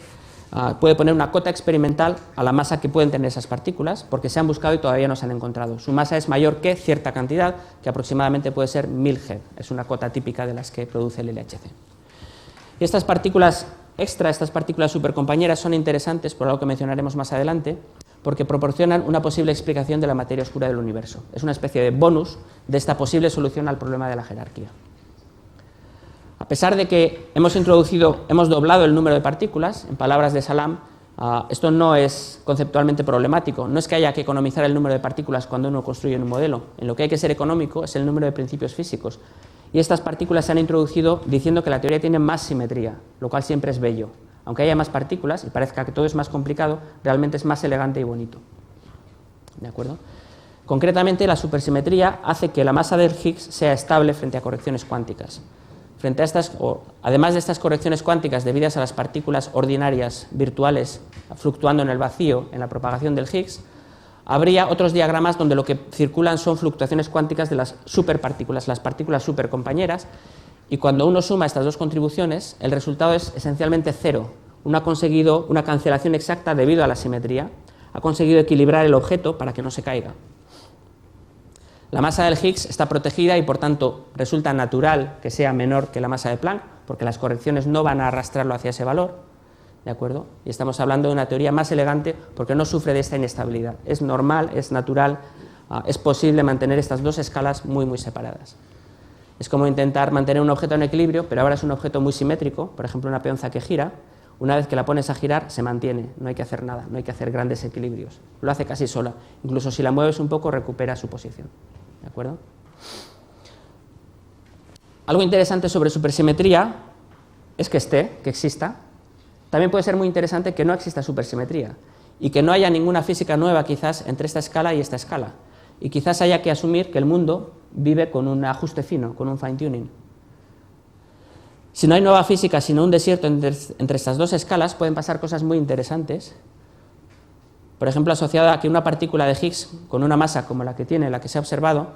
puede poner una cota experimental a la masa que pueden tener esas partículas, porque se han buscado y todavía no se han encontrado. Su masa es mayor que cierta cantidad, que aproximadamente puede ser 1000 G, es una cota típica de las que produce el LHC. Y estas partículas extra, estas partículas supercompañeras, son interesantes por algo que mencionaremos más adelante, porque proporcionan una posible explicación de la materia oscura del universo. Es una especie de bonus de esta posible solución al problema de la jerarquía. A pesar de que hemos doblado el número de partículas, en palabras de Salam, esto no es conceptualmente problemático. No es que haya que economizar el número de partículas cuando uno construye un modelo. En lo que hay que ser económico es el número de principios físicos. Y estas partículas se han introducido diciendo que la teoría tiene más simetría, lo cual siempre es bello. Aunque haya más partículas y parezca que todo es más complicado, realmente es más elegante y bonito. ¿De acuerdo? Concretamente, la supersimetría hace que la masa del Higgs sea estable frente a correcciones cuánticas. Además de estas correcciones cuánticas debidas a las partículas ordinarias virtuales fluctuando en el vacío en la propagación del Higgs, habría otros diagramas donde lo que circulan son fluctuaciones cuánticas de las superpartículas, las partículas supercompañeras, y cuando uno suma estas dos contribuciones, el resultado es esencialmente cero. Uno ha conseguido una cancelación exacta debido a la simetría, ha conseguido equilibrar el objeto para que no se caiga. La masa del Higgs está protegida y por tanto resulta natural que sea menor que la masa de Planck, porque las correcciones no van a arrastrarlo hacia ese valor, ¿de acuerdo? Y estamos hablando de una teoría más elegante porque no sufre de esta inestabilidad. Es normal, es natural, es posible mantener estas dos escalas muy separadas. Es como intentar mantener un objeto en equilibrio, pero ahora es un objeto muy simétrico, por ejemplo una peonza que gira. Una vez que la pones a girar, se mantiene, no hay que hacer nada, no hay que hacer grandes equilibrios. Lo hace casi sola, incluso si la mueves un poco recupera su posición. ¿De acuerdo? Algo interesante sobre supersimetría es que exista. También puede ser muy interesante que no exista supersimetría y que no haya ninguna física nueva quizás entre esta escala y esta escala. Y quizás haya que asumir que el mundo vive con un ajuste fino, con un fine tuning. Si no hay nueva física, sino un desierto entre estas dos escalas, pueden pasar cosas muy interesantes. Por ejemplo, asociada a que una partícula de Higgs con una masa como la que tiene, la que se ha observado,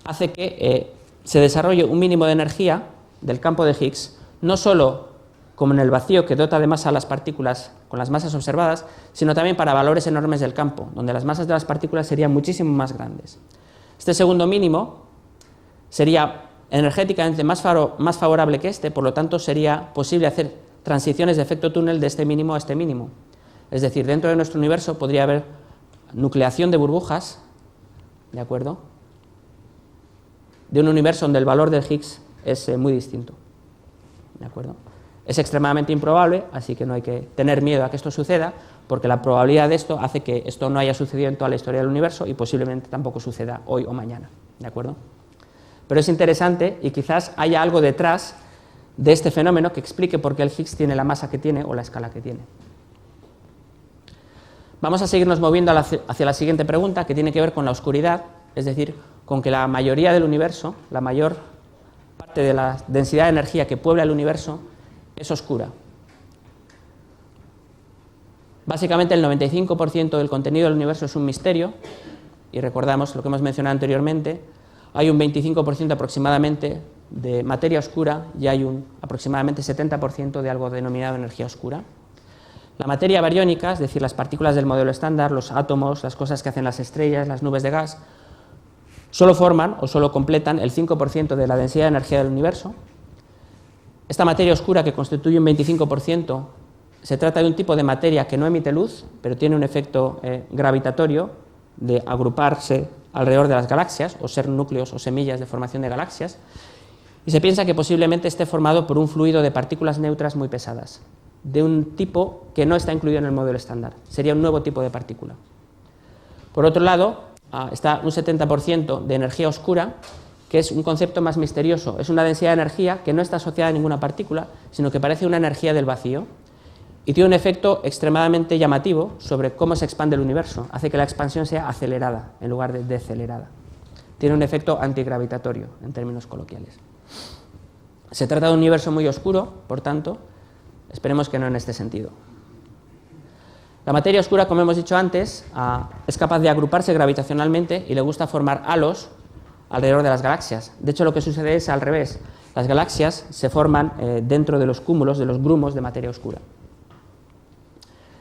hace que se desarrolle un mínimo de energía del campo de Higgs, no solo como en el vacío que dota de masa a las partículas con las masas observadas, sino también para valores enormes del campo, donde las masas de las partículas serían muchísimo más grandes. Este segundo mínimo sería energéticamente más favorable que este, por lo tanto sería posible hacer transiciones de efecto túnel de este mínimo a este mínimo. Es decir, dentro de nuestro universo podría haber nucleación de burbujas, ¿de acuerdo?, de un universo donde el valor del Higgs es muy distinto, ¿de acuerdo? Es extremadamente improbable, así que no hay que tener miedo a que esto suceda, porque la probabilidad de esto hace que esto no haya sucedido en toda la historia del universo y posiblemente tampoco suceda hoy o mañana, ¿de acuerdo? Pero es interesante y quizás haya algo detrás de este fenómeno que explique por qué el Higgs tiene la masa que tiene o la escala que tiene. Vamos a seguirnos moviendo hacia la siguiente pregunta, que tiene que ver con la oscuridad, es decir, con que la mayoría del universo, la mayor parte de la densidad de energía que puebla el universo, es oscura. Básicamente el 95% del contenido del universo es un misterio, y recordamos lo que hemos mencionado anteriormente, hay un 25% aproximadamente de materia oscura y hay un aproximadamente 70% de algo denominado energía oscura. La materia bariónica, es decir, las partículas del modelo estándar, los átomos, las cosas que hacen las estrellas, las nubes de gas, solo forman o solo completan el 5% de la densidad de energía del universo. Esta materia oscura, que constituye un 25%, se trata de un tipo de materia que no emite luz, pero tiene un efecto gravitatorio de agruparse alrededor de las galaxias, o ser núcleos o semillas de formación de galaxias, y se piensa que posiblemente esté formado por un fluido de partículas neutras muy pesadas, de un tipo que no está incluido en el modelo estándar. Sería un nuevo tipo de partícula. Por otro lado, está un 70% de energía oscura, que es un concepto más misterioso. Es una densidad de energía que no está asociada a ninguna partícula, sino que parece una energía del vacío, y tiene un efecto extremadamente llamativo sobre cómo se expande el universo. Hace que la expansión sea acelerada en lugar de decelerada. Tiene un efecto antigravitatorio, en términos coloquiales. Se trata de un universo muy oscuro, por tanto, esperemos que no en este sentido. La materia oscura, como hemos dicho antes, es capaz de agruparse gravitacionalmente y le gusta formar halos alrededor de las galaxias. De hecho, lo que sucede es al revés. Las galaxias se forman dentro de los cúmulos, de los grumos de materia oscura.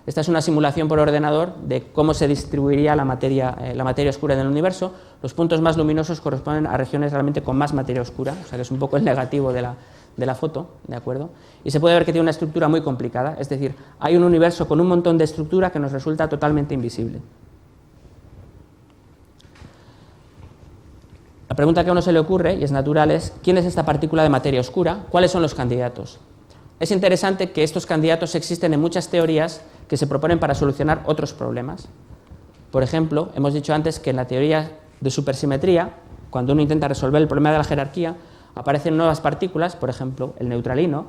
Esta es una simulación por ordenador de cómo se distribuiría la materia oscura en el universo. Los puntos más luminosos corresponden a regiones realmente con más materia oscura, o sea que es un poco el negativo de la foto, ¿de acuerdo? Y se puede ver que tiene una estructura muy complicada, es decir, hay un universo con un montón de estructura que nos resulta totalmente invisible. La pregunta que a uno se le ocurre, y es natural, es ¿quién es esta partícula de materia oscura? ¿Cuáles son los candidatos? Es interesante que estos candidatos existen en muchas teorías que se proponen para solucionar otros problemas. Por ejemplo, hemos dicho antes que en la teoría de supersimetría, cuando uno intenta resolver el problema de la jerarquía, aparecen nuevas partículas, por ejemplo, el neutralino,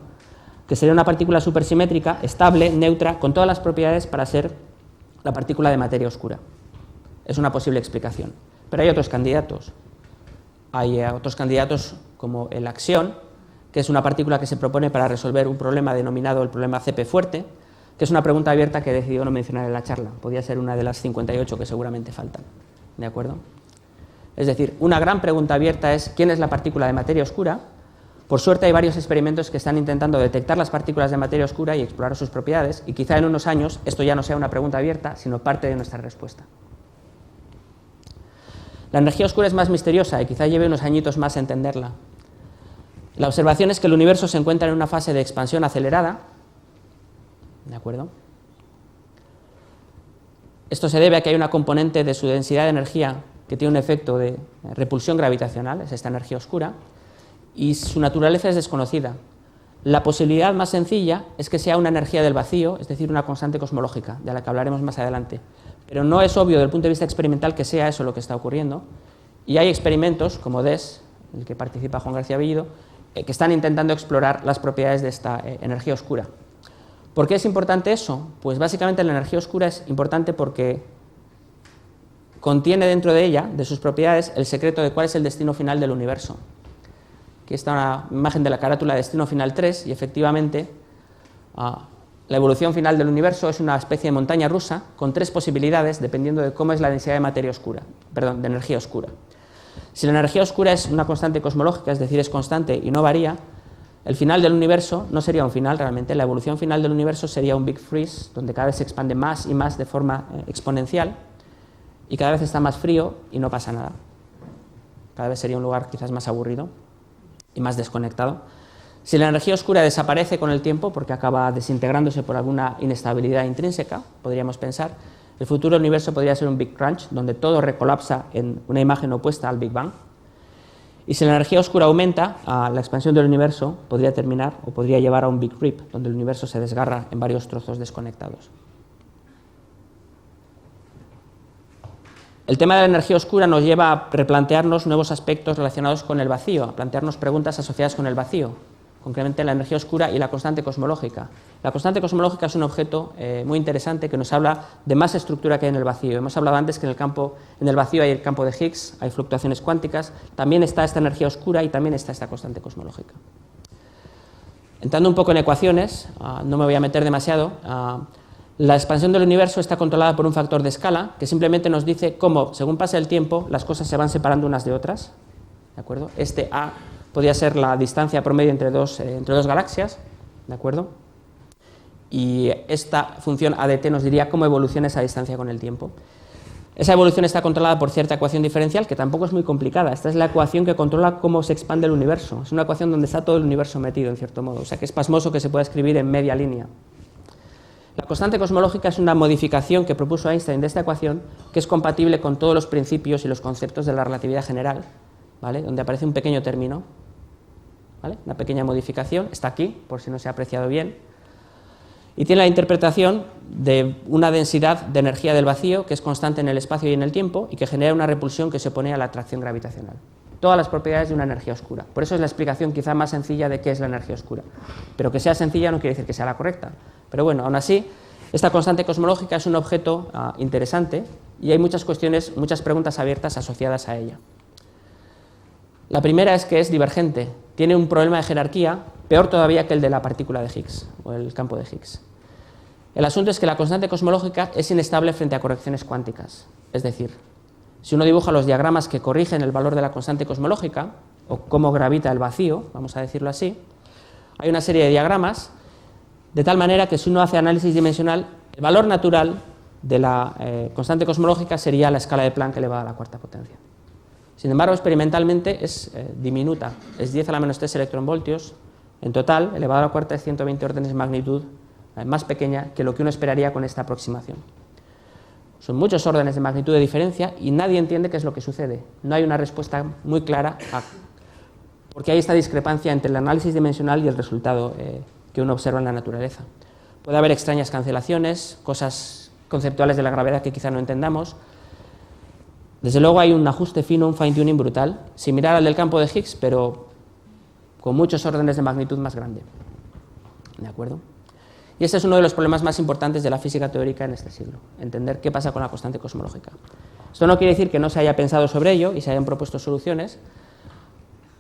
que sería una partícula supersimétrica, estable, neutra, con todas las propiedades para ser la partícula de materia oscura. Es una posible explicación. Pero hay otros candidatos. Hay otros candidatos como el axión, que es una partícula que se propone para resolver un problema denominado el problema CP fuerte, que es una pregunta abierta que he decidido no mencionar en la charla. Podría ser una de las 58 que seguramente faltan. ¿De acuerdo? Es decir, una gran pregunta abierta es ¿quién es la partícula de materia oscura? Por suerte hay varios experimentos que están intentando detectar las partículas de materia oscura y explorar sus propiedades, y quizá en unos años esto ya no sea una pregunta abierta, sino parte de nuestra respuesta. La energía oscura es más misteriosa y quizá lleve unos añitos más a entenderla. La observación es que el universo se encuentra en una fase de expansión acelerada, ¿de acuerdo? Esto se debe a que hay una componente de su densidad de energía que tiene un efecto de repulsión gravitacional, es esta energía oscura, y su naturaleza es desconocida. La posibilidad más sencilla es que sea una energía del vacío, es decir, una constante cosmológica, de la que hablaremos más adelante. Pero no es obvio desde el punto de vista experimental que sea eso lo que está ocurriendo, y hay experimentos, como DES, en el que participa Juan García Bellido, que están intentando explorar las propiedades de esta energía oscura. ¿Por qué es importante eso? Pues básicamente la energía oscura es importante porque contiene dentro de ella, de sus propiedades, el secreto de cuál es el destino final del universo. Aquí está una imagen de la carátula de Destino Final 3 y efectivamente la evolución final del universo es una especie de montaña rusa con tres posibilidades dependiendo de cómo es la densidad de materia oscura, perdón, de energía oscura. Si la energía oscura es una constante cosmológica, es decir, es constante y no varía, el final del universo no sería un final realmente, la evolución final del universo sería un Big Freeze, donde cada vez se expande más y más de forma exponencial y cada vez está más frío y no pasa nada. Cada vez sería un lugar quizás más aburrido y más desconectado. Si la energía oscura desaparece con el tiempo, porque acaba desintegrándose por alguna inestabilidad intrínseca, podríamos pensar, el futuro universo podría ser un Big Crunch, donde todo recolapsa en una imagen opuesta al Big Bang. Y si la energía oscura aumenta, la expansión del universo podría terminar o podría llevar a un Big Rip, donde el universo se desgarra en varios trozos desconectados. El tema de la energía oscura nos lleva a replantearnos nuevos aspectos relacionados con el vacío, a plantearnos preguntas asociadas con el vacío, concretamente la energía oscura y la constante cosmológica. La constante cosmológica es un objeto muy interesante que nos habla de más estructura que hay en el vacío. Hemos hablado antes que en el vacío hay el campo de Higgs, hay fluctuaciones cuánticas, también está esta energía oscura y también está esta constante cosmológica. Entrando un poco en ecuaciones, no me voy a meter demasiado, La expansión del universo está controlada por un factor de escala que simplemente nos dice cómo, según pasa el tiempo, las cosas se van separando unas de otras. ¿De acuerdo? Este A podría ser la distancia promedio entre dos galaxias. ¿De acuerdo? Y esta función A de t nos diría cómo evoluciona esa distancia con el tiempo. Esa evolución está controlada por cierta ecuación diferencial que tampoco es muy complicada. Esta es la ecuación que controla cómo se expande el universo. Es una ecuación donde está todo el universo metido, en cierto modo. O sea que es pasmoso que se pueda escribir en media línea. La constante cosmológica es una modificación que propuso Einstein de esta ecuación que es compatible con todos los principios y los conceptos de la relatividad general, ¿vale? Donde aparece un pequeño término, ¿vale? Una pequeña modificación, está aquí, por si no se ha apreciado bien, y tiene la interpretación de una densidad de energía del vacío que es constante en el espacio y en el tiempo y que genera una repulsión que se opone a la atracción gravitacional. Todas las propiedades de una energía oscura. Por eso es la explicación quizá más sencilla de qué es la energía oscura. Pero que sea sencilla no quiere decir que sea la correcta. Pero bueno, aún así, esta constante cosmológica es un objeto interesante y hay muchas cuestiones, muchas preguntas abiertas asociadas a ella. La primera es que es divergente. Tiene un problema de jerarquía peor todavía que el de la partícula de Higgs o el campo de Higgs. El asunto es que la constante cosmológica es inestable frente a correcciones cuánticas. Es decir, si uno dibuja los diagramas que corrigen el valor de la constante cosmológica, o cómo gravita el vacío, vamos a decirlo así, hay una serie de diagramas, de tal manera que si uno hace análisis dimensional, el valor natural de la constante cosmológica sería la escala de Planck elevada a la cuarta potencia. Sin embargo, experimentalmente es diminuta, es 10 a la menos 3 electronvoltios, en total, elevada a la cuarta es 120 órdenes de magnitud, más pequeña que lo que uno esperaría con esta aproximación. Son muchos órdenes de magnitud de diferencia y nadie entiende qué es lo que sucede. No hay una respuesta muy clara a por qué hay esta discrepancia entre el análisis dimensional y el resultado que uno observa en la naturaleza. Puede haber extrañas cancelaciones, cosas conceptuales de la gravedad que quizá no entendamos. Desde luego hay un ajuste fino, un fine-tuning brutal, similar al del campo de Higgs, pero con muchos órdenes de magnitud más grande. ¿De acuerdo? Y este es uno de los problemas más importantes de la física teórica en este siglo, entender qué pasa con la constante cosmológica. Esto no quiere decir que no se haya pensado sobre ello y se hayan propuesto soluciones.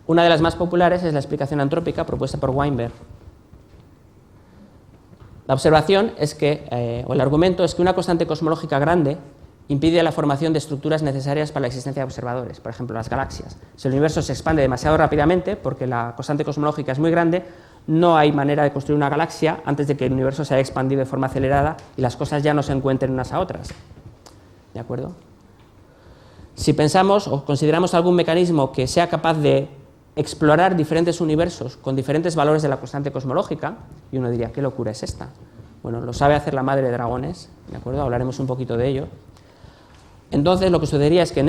Una de las más populares es la explicación antrópica propuesta por Weinberg. La observación es que, o el argumento es que una constante cosmológica grande impide la formación de estructuras necesarias para la existencia de observadores, por ejemplo, las galaxias. Si el universo se expande demasiado rápidamente, porque la constante cosmológica es muy grande, no hay manera de construir una galaxia antes de que el universo se haya expandido de forma acelerada y las cosas ya no se encuentren unas a otras. ¿De acuerdo? Si pensamos o consideramos algún mecanismo que sea capaz de explorar diferentes universos con diferentes valores de la constante cosmológica, y uno diría, ¿qué locura es esta? Bueno, lo sabe hacer la madre de dragones, ¿de acuerdo? Hablaremos un poquito de ello. Entonces, lo que sucedería es que en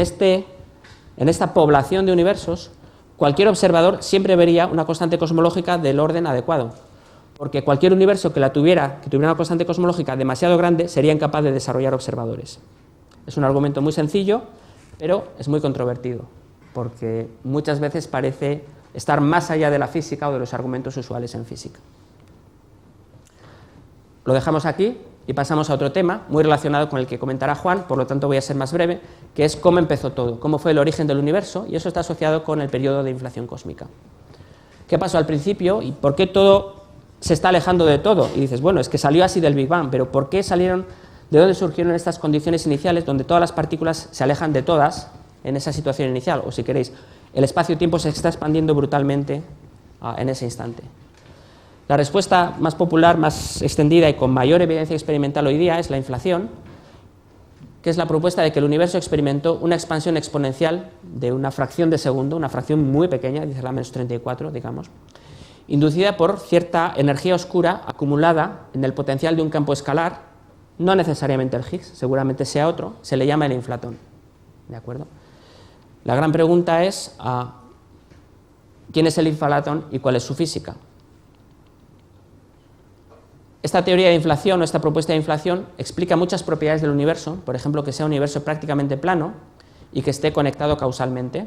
esta población de universos, cualquier observador siempre vería una constante cosmológica del orden adecuado, porque cualquier universo que tuviera una constante cosmológica demasiado grande sería incapaz de desarrollar observadores. Es un argumento muy sencillo, pero es muy controvertido, porque muchas veces parece estar más allá de la física o de los argumentos usuales en física. Lo dejamos aquí y pasamos a otro tema muy relacionado con el que comentará Juan, por lo tanto voy a ser más breve, que es cómo empezó todo, cómo fue el origen del universo, y eso está asociado con el periodo de inflación cósmica. ¿Qué pasó al principio y por qué todo se está alejando de todo? Y dices, bueno, es que salió así del Big Bang, pero ¿por qué salieron, de dónde surgieron estas condiciones iniciales donde todas las partículas se alejan de todas en esa situación inicial? O si queréis, el espacio-tiempo se está expandiendo brutalmente en ese instante. La respuesta más popular, más extendida y con mayor evidencia experimental hoy día es la inflación, que es la propuesta de que el universo experimentó una expansión exponencial de una fracción de segundo, una fracción muy pequeña, dice la menos 34, digamos, inducida por cierta energía oscura acumulada en el potencial de un campo escalar, no necesariamente el Higgs, seguramente sea otro, se le llama el inflatón. ¿De acuerdo? La gran pregunta es, ¿quién es el inflatón y cuál es su física? Esta teoría de inflación o esta propuesta de inflación explica muchas propiedades del universo, por ejemplo, que sea un universo prácticamente plano y que esté conectado causalmente.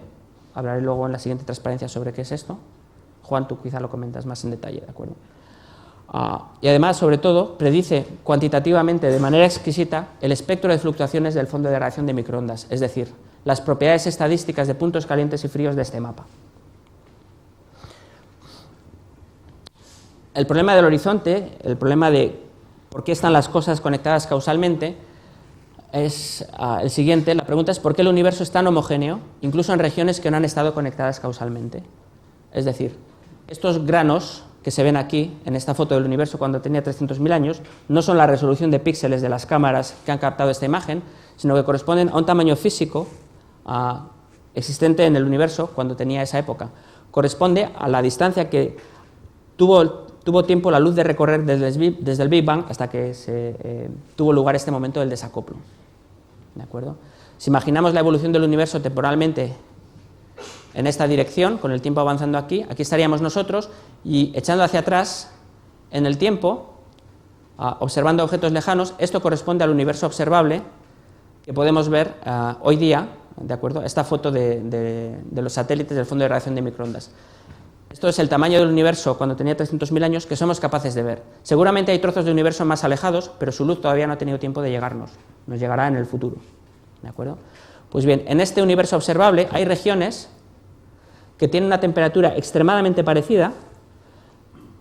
Hablaré luego en la siguiente transparencia sobre qué es esto. Juan, tú quizá lo comentas más en detalle, ¿de acuerdo? Y además, sobre todo, predice cuantitativamente, de manera exquisita, el espectro de fluctuaciones del fondo de radiación de microondas, es decir, las propiedades estadísticas de puntos calientes y fríos de este mapa. El problema del horizonte, el problema de por qué están las cosas conectadas causalmente es el siguiente. La pregunta es ¿por qué el universo es tan homogéneo, incluso en regiones que no han estado conectadas causalmente? Es decir, estos granos que se ven aquí en esta foto del universo cuando tenía 300.000 años no son la resolución de píxeles de las cámaras que han captado esta imagen, sino que corresponden a un tamaño físico existente en el universo cuando tenía esa época. Corresponde a la distancia que tuvo tiempo la luz de recorrer desde el Big Bang hasta que tuvo lugar este momento del desacoplo. ¿De acuerdo? Si imaginamos la evolución del universo temporalmente en esta dirección, con el tiempo avanzando aquí estaríamos nosotros, y echando hacia atrás en el tiempo, observando objetos lejanos, esto corresponde al universo observable que podemos ver hoy día, ¿de acuerdo? Esta foto de los satélites del fondo de radiación de microondas. Esto es el tamaño del universo cuando tenía 300.000 años que somos capaces de ver. Seguramente hay trozos de universo más alejados, pero su luz todavía no ha tenido tiempo de llegarnos. Nos llegará en el futuro. ¿De acuerdo? Pues bien, en este universo observable hay regiones que tienen una temperatura extremadamente parecida,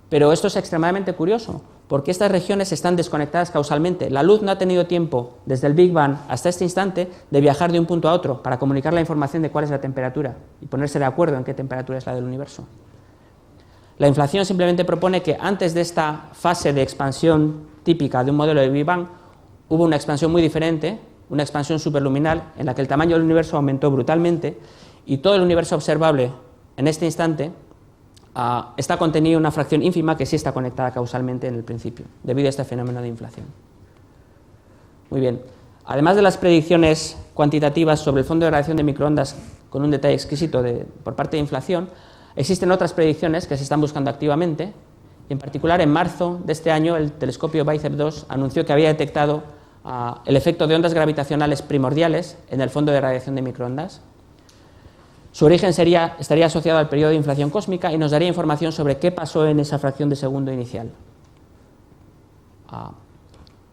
pero esto es extremadamente curioso, porque estas regiones están desconectadas causalmente. La luz no ha tenido tiempo, desde el Big Bang hasta este instante, de viajar de un punto a otro para comunicar la información de cuál es la temperatura y ponerse de acuerdo en qué temperatura es la del universo. La inflación simplemente propone que antes de esta fase de expansión típica de un modelo de Big Bang, hubo una expansión muy diferente, una expansión superluminal, en la que el tamaño del universo aumentó brutalmente y todo el universo observable en este instante está contenido en una fracción ínfima que sí está conectada causalmente en el principio, debido a este fenómeno de inflación. Muy bien. Además de las predicciones cuantitativas sobre el fondo de radiación de microondas, con un detalle exquisito por parte de inflación, existen otras predicciones que se están buscando activamente, y en particular en marzo de este año el telescopio BICEP 2 anunció que había detectado el efecto de ondas gravitacionales primordiales en el fondo de radiación de microondas. Su origen estaría asociado al periodo de inflación cósmica y nos daría información sobre qué pasó en esa fracción de segundo inicial.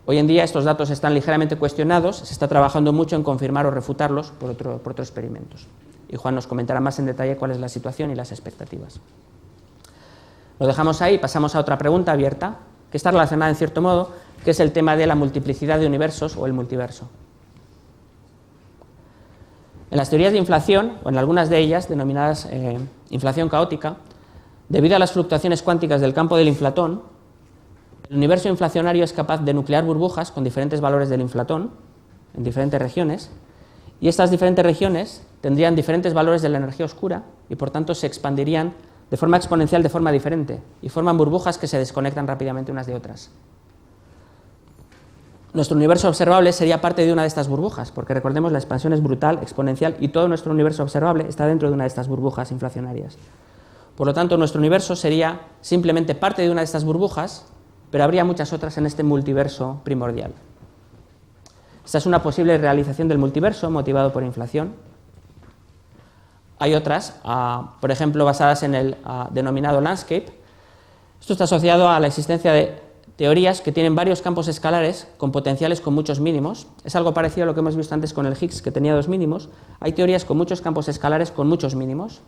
Hoy en día estos datos están ligeramente cuestionados, se está trabajando mucho en confirmar o refutarlos por otros experimentos. Y Juan nos comentará más en detalle cuál es la situación y las expectativas. Lo dejamos ahí, pasamos a otra pregunta abierta, que está relacionada en cierto modo, que es el tema de la multiplicidad de universos o el multiverso. En las teorías de inflación, o en algunas de ellas, denominadas inflación caótica, debido a las fluctuaciones cuánticas del campo del inflatón, el universo inflacionario es capaz de nuclear burbujas con diferentes valores del inflatón en diferentes regiones, y estas diferentes regiones tendrían diferentes valores de la energía oscura y por tanto se expandirían de forma exponencial de forma diferente y forman burbujas que se desconectan rápidamente unas de otras. Nuestro universo observable sería parte de una de estas burbujas, porque recordemos la expansión es brutal, exponencial, y todo nuestro universo observable está dentro de una de estas burbujas inflacionarias. Por lo tanto, nuestro universo sería simplemente parte de una de estas burbujas, pero habría muchas otras en este multiverso primordial. Esta es una posible realización del multiverso motivado por inflación. Hay otras, por ejemplo, basadas en el denominado landscape. Esto está asociado a la existencia de teorías que tienen varios campos escalares con potenciales con muchos mínimos. Es algo parecido a lo que hemos visto antes con el Higgs, que tenía 2 mínimos. Hay teorías con muchos campos escalares con muchos mínimos.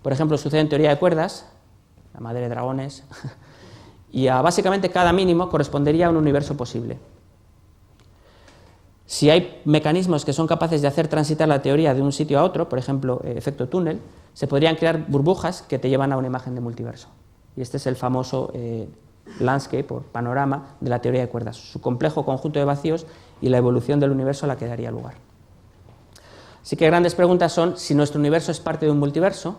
Por ejemplo, sucede en teoría de cuerdas, la madre de dragones, y básicamente cada mínimo correspondería a un universo posible. Si hay mecanismos que son capaces de hacer transitar la teoría de un sitio a otro, por ejemplo, efecto túnel, se podrían crear burbujas que te llevan a una imagen de multiverso. Y este es el famoso landscape o panorama de la teoría de cuerdas, su complejo conjunto de vacíos y la evolución del universo a la que daría lugar. Así que grandes preguntas son si nuestro universo es parte de un multiverso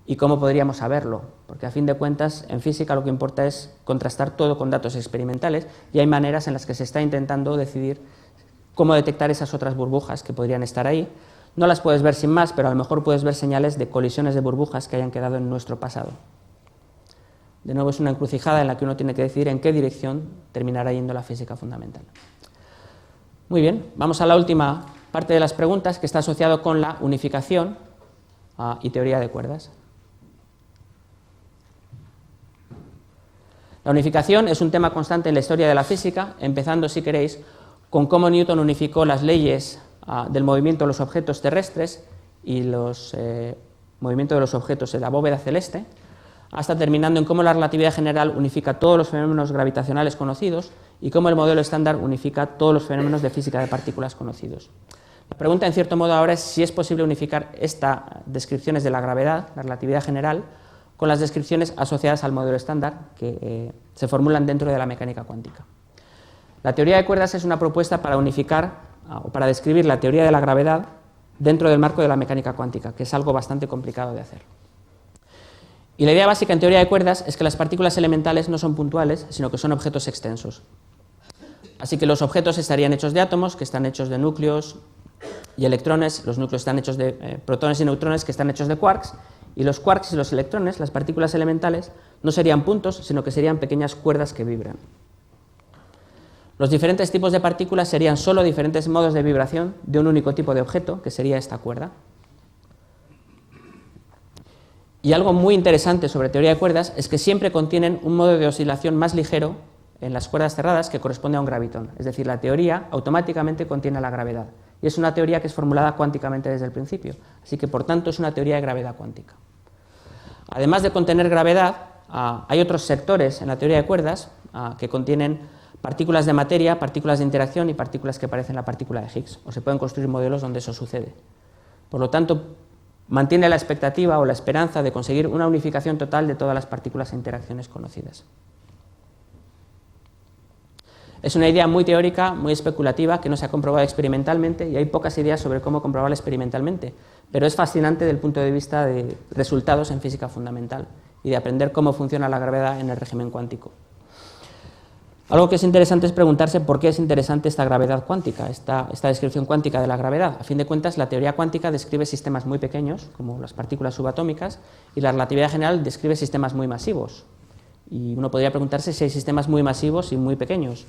y cómo podríamos saberlo, porque a fin de cuentas en física lo que importa es contrastar todo con datos experimentales y hay maneras en las que se está intentando decidir cómo detectar esas otras burbujas que podrían estar ahí. No las puedes ver sin más, pero a lo mejor puedes ver señales de colisiones de burbujas que hayan quedado en nuestro pasado. De nuevo, es una encrucijada en la que uno tiene que decidir en qué dirección terminará yendo la física fundamental. Muy bien, vamos a la última parte de las preguntas, que está asociado con la unificación y teoría de cuerdas. La unificación es un tema constante en la historia de la física, empezando, si queréis, con cómo Newton unificó las leyes del movimiento de los objetos terrestres y los movimientos de los objetos en la bóveda celeste, hasta terminando en cómo la relatividad general unifica todos los fenómenos gravitacionales conocidos y cómo el modelo estándar unifica todos los fenómenos de física de partículas conocidos. La pregunta, en cierto modo, ahora es si es posible unificar estas descripciones de la gravedad, la relatividad general, con las descripciones asociadas al modelo estándar que se formulan dentro de la mecánica cuántica. La teoría de cuerdas es una propuesta para unificar o para describir la teoría de la gravedad dentro del marco de la mecánica cuántica, que es algo bastante complicado de hacer. Y la idea básica en teoría de cuerdas es que las partículas elementales no son puntuales, sino que son objetos extensos. Así que los objetos estarían hechos de átomos, que están hechos de núcleos y electrones, los núcleos están hechos de protones y neutrones, que están hechos de quarks, y los quarks y los electrones, las partículas elementales, no serían puntos, sino que serían pequeñas cuerdas que vibran. Los diferentes tipos de partículas serían solo diferentes modos de vibración de un único tipo de objeto, que sería esta cuerda. Y algo muy interesante sobre teoría de cuerdas es que siempre contienen un modo de oscilación más ligero en las cuerdas cerradas que corresponde a un gravitón. Es decir, la teoría automáticamente contiene la gravedad. Y es una teoría que es formulada cuánticamente desde el principio. Así que, por tanto, es una teoría de gravedad cuántica. Además de contener gravedad, hay otros sectores en la teoría de cuerdas que contienen partículas de materia, partículas de interacción y partículas que parecen la partícula de Higgs. O se pueden construir modelos donde eso sucede. Por lo tanto, mantiene la expectativa o la esperanza de conseguir una unificación total de todas las partículas e interacciones conocidas. Es una idea muy teórica, muy especulativa, que no se ha comprobado experimentalmente y hay pocas ideas sobre cómo comprobarla experimentalmente, pero es fascinante desde el punto de vista de resultados en física fundamental y de aprender cómo funciona la gravedad en el régimen cuántico. Algo que es interesante es preguntarse por qué es interesante esta gravedad cuántica, esta descripción cuántica de la gravedad. A fin de cuentas, la teoría cuántica describe sistemas muy pequeños, como las partículas subatómicas, y la relatividad general describe sistemas muy masivos. Y uno podría preguntarse si hay sistemas muy masivos y muy pequeños.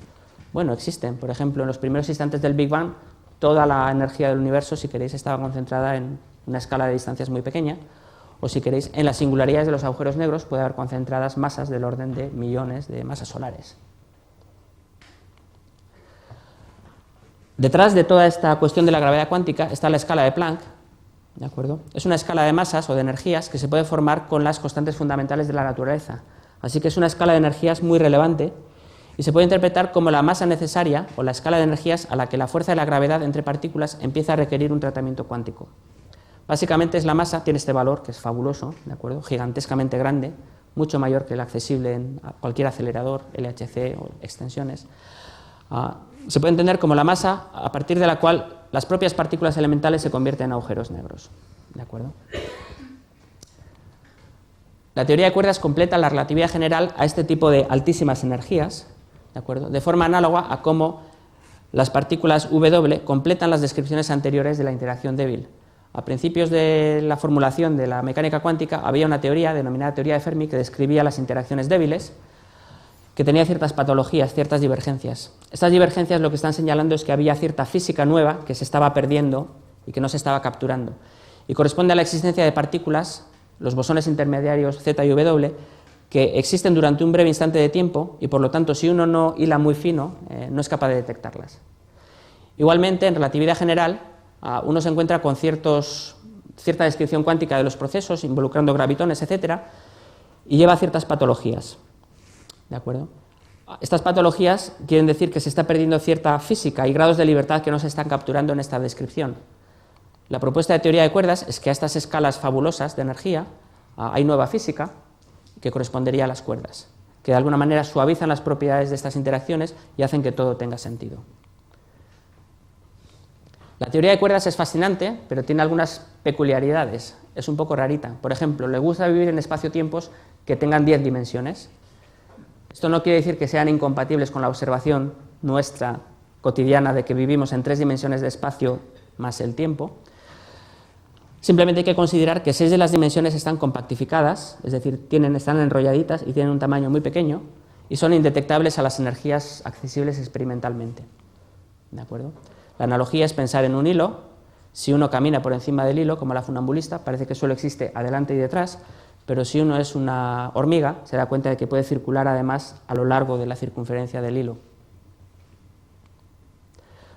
Bueno, existen. Por ejemplo, en los primeros instantes del Big Bang, toda la energía del universo, si queréis, estaba concentrada en una escala de distancias muy pequeña, o si queréis, en las singularidades de los agujeros negros puede haber concentradas masas del orden de millones de masas solares. Detrás de toda esta cuestión de la gravedad cuántica está la escala de Planck, ¿de acuerdo? Es una escala de masas o de energías que se puede formar con las constantes fundamentales de la naturaleza. Así que es una escala de energías muy relevante y se puede interpretar como la masa necesaria o la escala de energías a la que la fuerza de la gravedad entre partículas empieza a requerir un tratamiento cuántico. Básicamente es la masa, tiene este valor que es fabuloso, ¿de acuerdo? Gigantescamente grande, mucho mayor que el accesible en cualquier acelerador, LHC o extensiones. Se puede entender como la masa a partir de la cual las propias partículas elementales se convierten en agujeros negros, ¿de acuerdo? La teoría de cuerdas completa la relatividad general a este tipo de altísimas energías, ¿de acuerdo? De forma análoga a cómo las partículas W completan las descripciones anteriores de la interacción débil. A principios de la formulación de la mecánica cuántica había una teoría denominada teoría de Fermi que describía las interacciones débiles, que tenía ciertas patologías, ciertas divergencias. Estas divergencias lo que están señalando es que había cierta física nueva que se estaba perdiendo y que no se estaba capturando. Y corresponde a la existencia de partículas, los bosones intermediarios Z y W, que existen durante un breve instante de tiempo y por lo tanto si uno no hila muy fino no es capaz de detectarlas. Igualmente, en relatividad general, uno se encuentra con cierta descripción cuántica de los procesos involucrando gravitones, etc., y lleva ciertas patologías. ¿De acuerdo? Estas patologías quieren decir que se está perdiendo cierta física y grados de libertad que no se están capturando en esta descripción. La propuesta de teoría de cuerdas es que a estas escalas fabulosas de energía hay nueva física que correspondería a las cuerdas, que de alguna manera suavizan las propiedades de estas interacciones y hacen que todo tenga sentido. La teoría de cuerdas es fascinante, pero tiene algunas peculiaridades. Es un poco rarita. Por ejemplo, le gusta vivir en espacio-tiempos que tengan 10 dimensiones. Esto no quiere decir que sean incompatibles con la observación nuestra cotidiana de que vivimos en 3 dimensiones de espacio más el tiempo. Simplemente hay que considerar que 6 de las dimensiones están compactificadas, es decir, están enrolladitas y tienen un tamaño muy pequeño y son indetectables a las energías accesibles experimentalmente. ¿De acuerdo? La analogía es pensar en un hilo. Si uno camina por encima del hilo, como la funambulista, parece que solo existe adelante y detrás, pero si uno es una hormiga, se da cuenta de que puede circular además a lo largo de la circunferencia del hilo.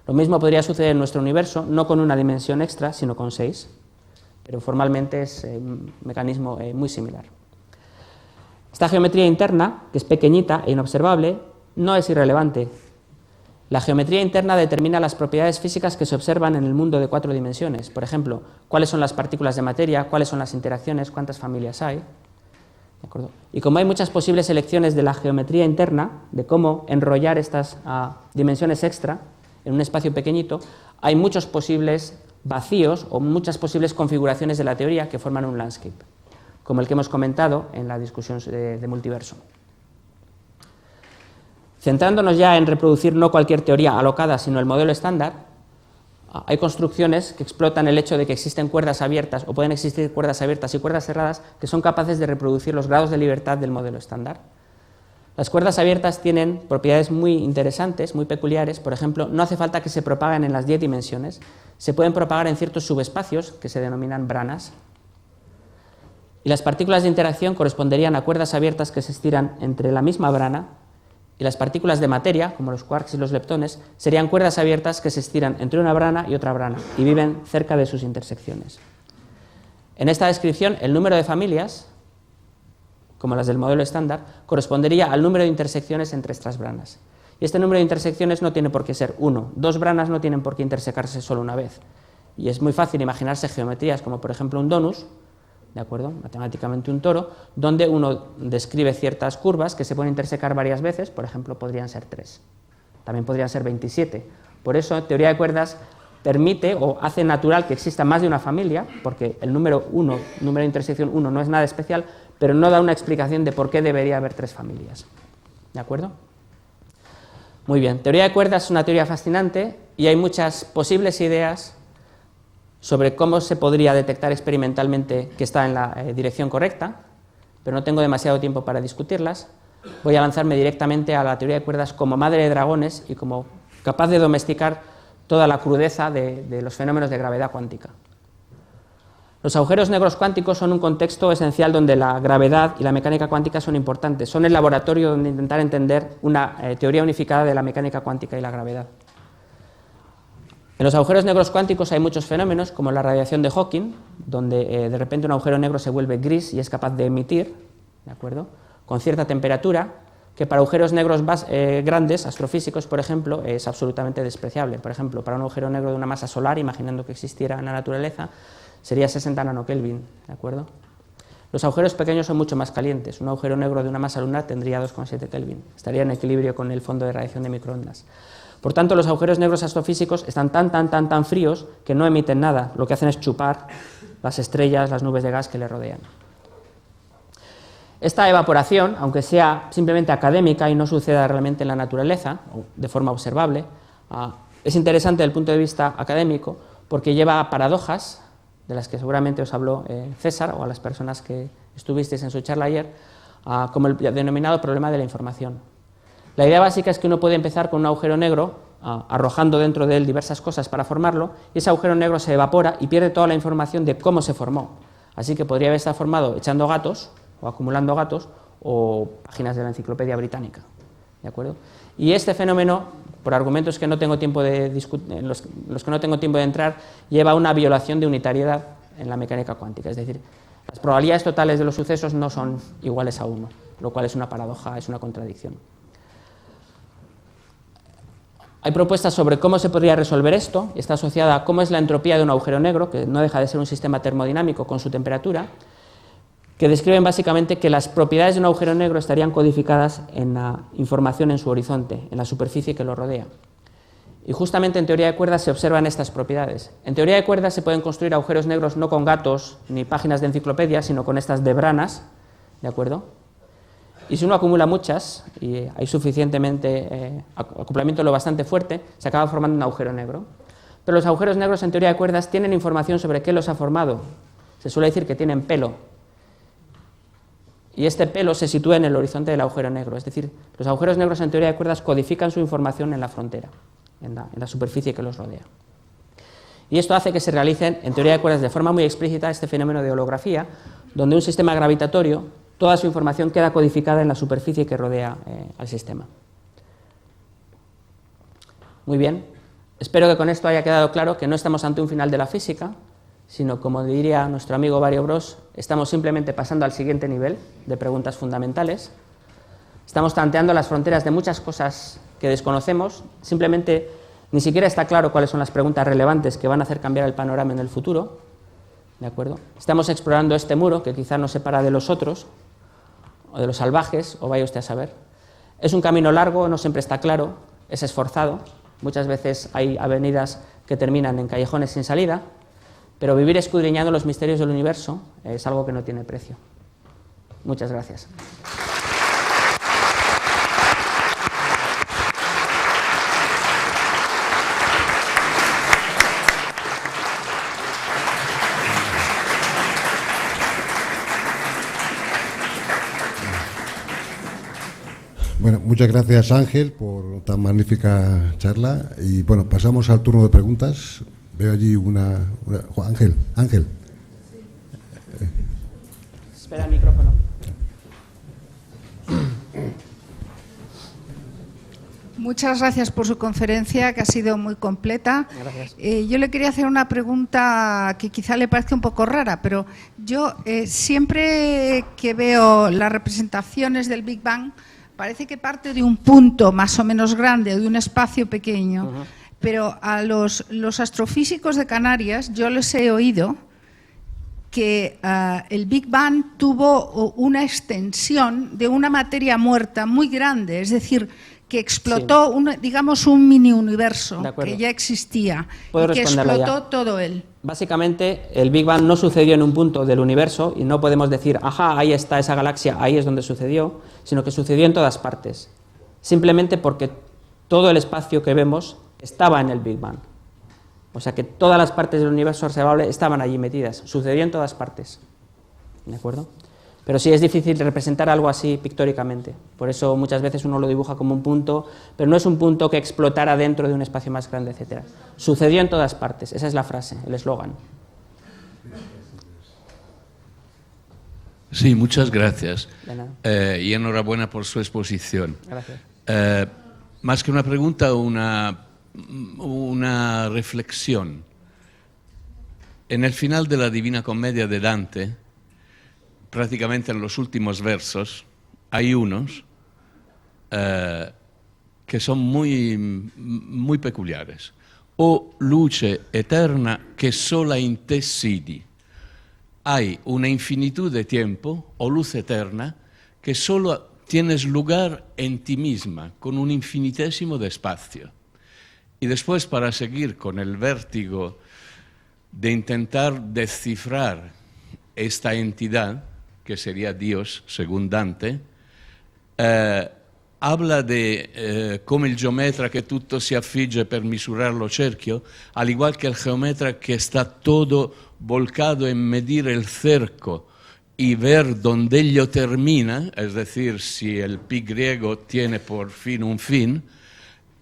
Lo mismo podría suceder en nuestro universo, no con una dimensión extra, sino con 6, pero formalmente es un mecanismo muy similar. Esta geometría interna, que es pequeñita e inobservable, no es irrelevante. La geometría interna determina las propiedades físicas que se observan en el mundo de 4 dimensiones. Por ejemplo, cuáles son las partículas de materia, cuáles son las interacciones, cuántas familias hay. ¿De acuerdo? Y como hay muchas posibles elecciones de la geometría interna, de cómo enrollar estas dimensiones extra en un espacio pequeñito, hay muchos posibles vacíos o muchas posibles configuraciones de la teoría que forman un landscape, como el que hemos comentado en la discusión de multiverso. Centrándonos ya en reproducir no cualquier teoría alocada, sino el modelo estándar, hay construcciones que explotan el hecho de que existen cuerdas abiertas o pueden existir cuerdas abiertas y cuerdas cerradas que son capaces de reproducir los grados de libertad del modelo estándar. Las cuerdas abiertas tienen propiedades muy interesantes, muy peculiares. Por ejemplo, no hace falta que se propaguen en las 10 dimensiones, se pueden propagar en ciertos subespacios que se denominan branas. Y las partículas de interacción corresponderían a cuerdas abiertas que se estiran entre la misma brana, y las partículas de materia, como los quarks y los leptones, serían cuerdas abiertas que se estiran entre una brana y otra brana y viven cerca de sus intersecciones. En esta descripción, el número de familias, como las del modelo estándar, correspondería al número de intersecciones entre estas branas. Y este número de intersecciones no tiene por qué ser 1. 2 branas no tienen por qué intersecarse solo una vez. Y es muy fácil imaginarse geometrías como, por ejemplo, un donus, ¿de acuerdo? Matemáticamente un toro, donde uno describe ciertas curvas que se pueden intersecar varias veces, por ejemplo, podrían ser 3. También podrían ser 27. Por eso, teoría de cuerdas permite o hace natural que exista más de una familia, porque el número 1, número de intersección 1, no es nada especial, pero no da una explicación de por qué debería haber 3 familias. ¿De acuerdo? Muy bien, teoría de cuerdas es una teoría fascinante y hay muchas posibles ideas sobre cómo se podría detectar experimentalmente que está en la dirección correcta, pero no tengo demasiado tiempo para discutirlas. Voy a lanzarme directamente a la teoría de cuerdas como madre de dragones y como capaz de domesticar toda la crudeza de los fenómenos de gravedad cuántica. Los agujeros negros cuánticos son un contexto esencial donde la gravedad y la mecánica cuántica son importantes. Son el laboratorio donde intentar entender una teoría unificada de la mecánica cuántica y la gravedad. En los agujeros negros cuánticos hay muchos fenómenos, como la radiación de Hawking, donde de repente un agujero negro se vuelve gris y es capaz de emitir, ¿de acuerdo?, con cierta temperatura, que para agujeros negros grandes, astrofísicos, por ejemplo, es absolutamente despreciable. Por ejemplo, para un agujero negro de una masa solar, imaginando que existiera en la naturaleza, sería 60 nanokelvin, ¿de acuerdo? Los agujeros pequeños son mucho más calientes. Un agujero negro de una masa lunar tendría 2,7 Kelvin. Estaría en equilibrio con el fondo de radiación de microondas. Por tanto, los agujeros negros astrofísicos están tan fríos que no emiten nada. Lo que hacen es chupar las estrellas, las nubes de gas que le rodean. Esta evaporación, aunque sea simplemente académica y no suceda realmente en la naturaleza, o de forma observable, es interesante desde el punto de vista académico porque lleva a paradojas, de las que seguramente os habló César, o a las personas que estuvisteis en su charla ayer, como el denominado problema de la información. La idea básica es que uno puede empezar con un agujero negro, arrojando dentro de él diversas cosas para formarlo, y ese agujero negro se evapora y pierde toda la información de cómo se formó. Así que podría haber estado formado echando gatos, o acumulando gatos, o páginas de la Enciclopedia Británica. ¿De acuerdo? Y este fenómeno, por argumentos que no tengo tiempo de discutir, en los que no tengo tiempo de entrar, lleva a una violación de unitariedad en la mecánica cuántica. Es decir, las probabilidades totales de los sucesos no son iguales a 1, lo cual es una paradoja, es una contradicción. Hay propuestas sobre cómo se podría resolver esto. Está asociada a cómo es la entropía de un agujero negro, que no deja de ser un sistema termodinámico con su temperatura, que describen básicamente que las propiedades de un agujero negro estarían codificadas en la información en su horizonte, en la superficie que lo rodea. Y justamente en teoría de cuerdas se observan estas propiedades. En teoría de cuerdas se pueden construir agujeros negros no con gatos ni páginas de enciclopedia, sino con estas de branas, ¿de acuerdo? Y si uno acumula muchas, y hay suficientemente acoplamiento lo bastante fuerte, se acaba formando un agujero negro. Pero los agujeros negros en teoría de cuerdas tienen información sobre qué los ha formado. Se suele decir que tienen pelo. Y este pelo se sitúa en el horizonte del agujero negro. Es decir, los agujeros negros en teoría de cuerdas codifican su información en la frontera, en la superficie que los rodea. Y esto hace que se realicen en teoría de cuerdas de forma muy explícita este fenómeno de holografía, donde un sistema gravitatorio, toda su información queda codificada en la superficie que rodea al sistema. Muy bien, espero que con esto haya quedado claro que no estamos ante un final de la física, sino, como diría nuestro amigo Barrio Bros, estamos simplemente pasando al siguiente nivel de preguntas fundamentales. Estamos tanteando las fronteras de muchas cosas que desconocemos, simplemente ni siquiera está claro cuáles son las preguntas relevantes que van a hacer cambiar el panorama en el futuro, ¿de acuerdo? Estamos explorando este muro que quizá nos separa de los otros, o de los salvajes, o vaya usted a saber. Es un camino largo, no siempre está claro, es esforzado, muchas veces hay avenidas que terminan en callejones sin salida, pero vivir escudriñando los misterios del universo es algo que no tiene precio. Muchas gracias. Bueno, muchas gracias, Ángel, por tan magnífica charla. Y bueno, pasamos al turno de preguntas. Veo allí una Ángel. Espera el micrófono. Muchas gracias por su conferencia, que ha sido muy completa. Gracias. Yo le quería hacer una pregunta que quizá le parezca un poco rara, pero yo siempre que veo las representaciones del Big Bang, parece que parte de un punto más o menos grande, de un espacio pequeño, pero a los astrofísicos de Canarias yo les he oído que el Big Bang tuvo una extensión de una materia muerta muy grande, es decir, que explotó, digamos, un mini universo que ya existía y que explotó todo él. Básicamente, el Big Bang no sucedió en un punto del universo y no podemos decir, ajá, ahí está esa galaxia, ahí es donde sucedió, sino que sucedió en todas partes, simplemente porque todo el espacio que vemos estaba en el Big Bang. O sea que todas las partes del universo observable estaban allí metidas, sucedió en todas partes, ¿de acuerdo? Pero sí es difícil representar algo así pictóricamente, por eso muchas veces uno lo dibuja como un punto, pero no es un punto que explotara dentro de un espacio más grande, etc. Sucedió en todas partes, esa es la frase, el eslogan. Sí, muchas gracias. De nada. Y enhorabuena por su exposición. Gracias. Más que una pregunta, una reflexión. En el final de la Divina Comedia de Dante, prácticamente en los últimos versos, hay unos que son muy peculiares. O luce eterna che sola in te sidi. Hay una infinitud de tiempo, o luz eterna, que solo tienes lugar en ti misma, con un infinitésimo de espacio. Y después, para seguir con el vértigo de intentar descifrar esta entidad, que sería Dios, según Dante, habla de come il geometra che tutto si affigge per misurarlo cerchio, al igual que el geometra que está todo volcado en medir el cerco y ver dónde ello termina, es decir, si el pi griego tiene por fin un fin,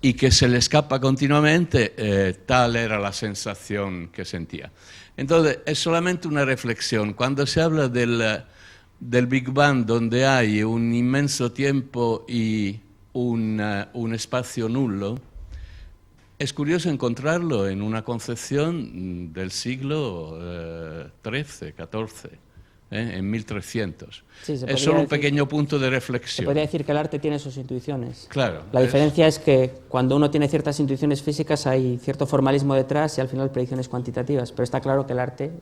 y que se le escapa continuamente, tal era la sensación que sentía. Entonces, es solamente una reflexión. Cuando se habla del Big Bang, donde hay un inmenso tiempo y un espacio nulo, es curioso encontrarlo en una concepción del siglo XIII, XIV, en 1300. Sí, es solo un pequeño punto de reflexión. Se podría decir que el arte tiene sus intuiciones. Claro. La diferencia es que cuando uno tiene ciertas intuiciones físicas hay cierto formalismo detrás y al final predicciones cuantitativas, pero está claro que el arte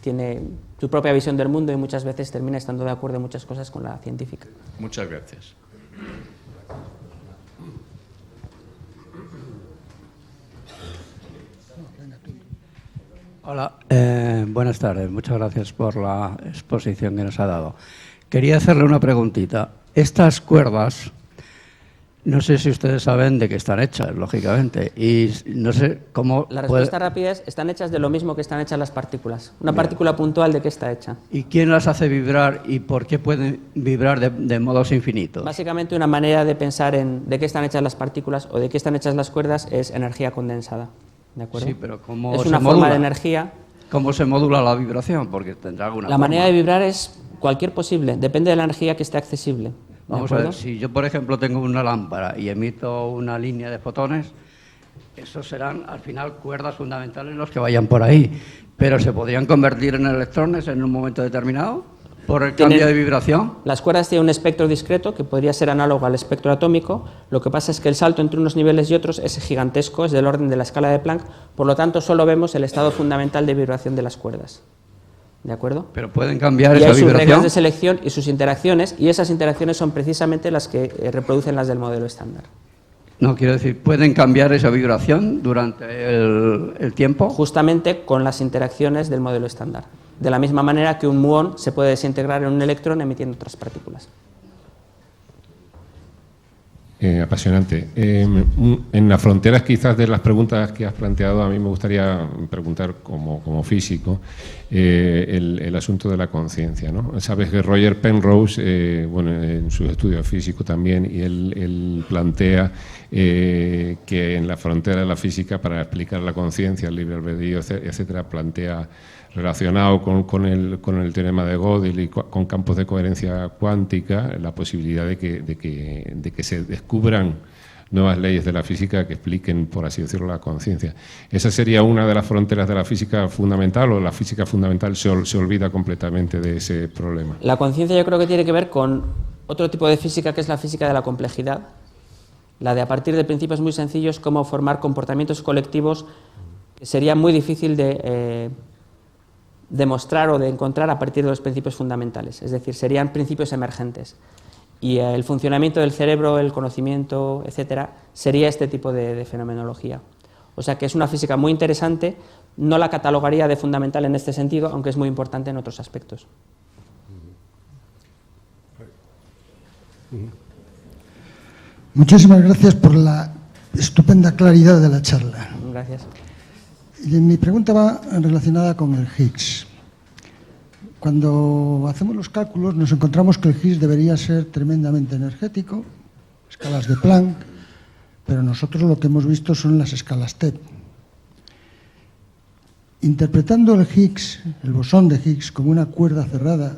tiene su propia visión del mundo y muchas veces termina estando de acuerdo en muchas cosas con la científica. Muchas gracias. Hola, buenas tardes. Muchas gracias por la exposición que nos ha dado. Quería hacerle una preguntita. Estas cuerdas, no sé si ustedes saben de qué están hechas, lógicamente, y no sé cómo... La respuesta rápida es, están hechas de lo mismo que están hechas las partículas. Una partícula puntual, ¿de qué está hecha? ¿Y quién las hace vibrar y por qué pueden vibrar de modos infinitos? Básicamente una manera de pensar en de qué están hechas las partículas o de qué están hechas las cuerdas es energía condensada. ¿De acuerdo? Sí, pero ¿cómo es se una modula? forma de energía. ¿Cómo se modula la vibración? Porque tendrá alguna La manera de vibrar es cualquier posible, depende de la energía que esté accesible. Vamos a ver, si yo, por ejemplo, tengo una lámpara y emito una línea de fotones, Esos serán, al final, cuerdas fundamentales los que vayan por ahí. Pero ¿se podrían convertir en electrones en un momento determinado por el cambio de vibración? Las cuerdas tienen un espectro discreto que podría ser análogo al espectro atómico. Lo que pasa es que el salto entre unos niveles y otros es gigantesco, es del orden de la escala de Planck. Por lo tanto, solo vemos el estado fundamental de vibración de las cuerdas. ¿De acuerdo? Pero pueden cambiar y esa hay sus vibración. reglas de selección y sus interacciones, y esas interacciones son precisamente las que reproducen las del modelo estándar. No, quiero decir, ¿pueden cambiar esa vibración durante el tiempo? Justamente con las interacciones del modelo estándar. De la misma manera que un muón se puede desintegrar en un electrón emitiendo otras partículas. Apasionante. En las fronteras quizás de las preguntas que has planteado, a mí me gustaría preguntar como físico el asunto de la conciencia, ¿no? Sabes que Roger Penrose, en sus estudios físicos también, y él plantea que en la frontera de la física, para explicar la conciencia, el libre albedrío, etcétera, plantea, relacionado con el teorema de Gödel y con campos de coherencia cuántica, la posibilidad de que se descubran nuevas leyes de la física que expliquen, por así decirlo, la conciencia. ¿Esa sería una de las fronteras de la física fundamental, o la física fundamental se olvida completamente de ese problema? La conciencia yo creo que tiene que ver con otro tipo de física, que es la física de la complejidad, la de, a partir de principios muy sencillos, cómo formar comportamientos colectivos que sería muy difícil de demostrar o de encontrar a partir de los principios fundamentales, es decir, serían principios emergentes. Y el funcionamiento del cerebro, el conocimiento, etcétera, sería este tipo de fenomenología. O sea que es una física muy interesante, no la catalogaría de fundamental en este sentido, aunque es muy importante en otros aspectos. Muchísimas gracias por la estupenda claridad de la charla. Gracias. Y mi pregunta va relacionada con el Higgs. Cuando hacemos los cálculos nos encontramos que el Higgs debería ser tremendamente energético, escalas de Planck, pero nosotros lo que hemos visto son las escalas TeV. Interpretando el Higgs, el bosón de Higgs, como una cuerda cerrada,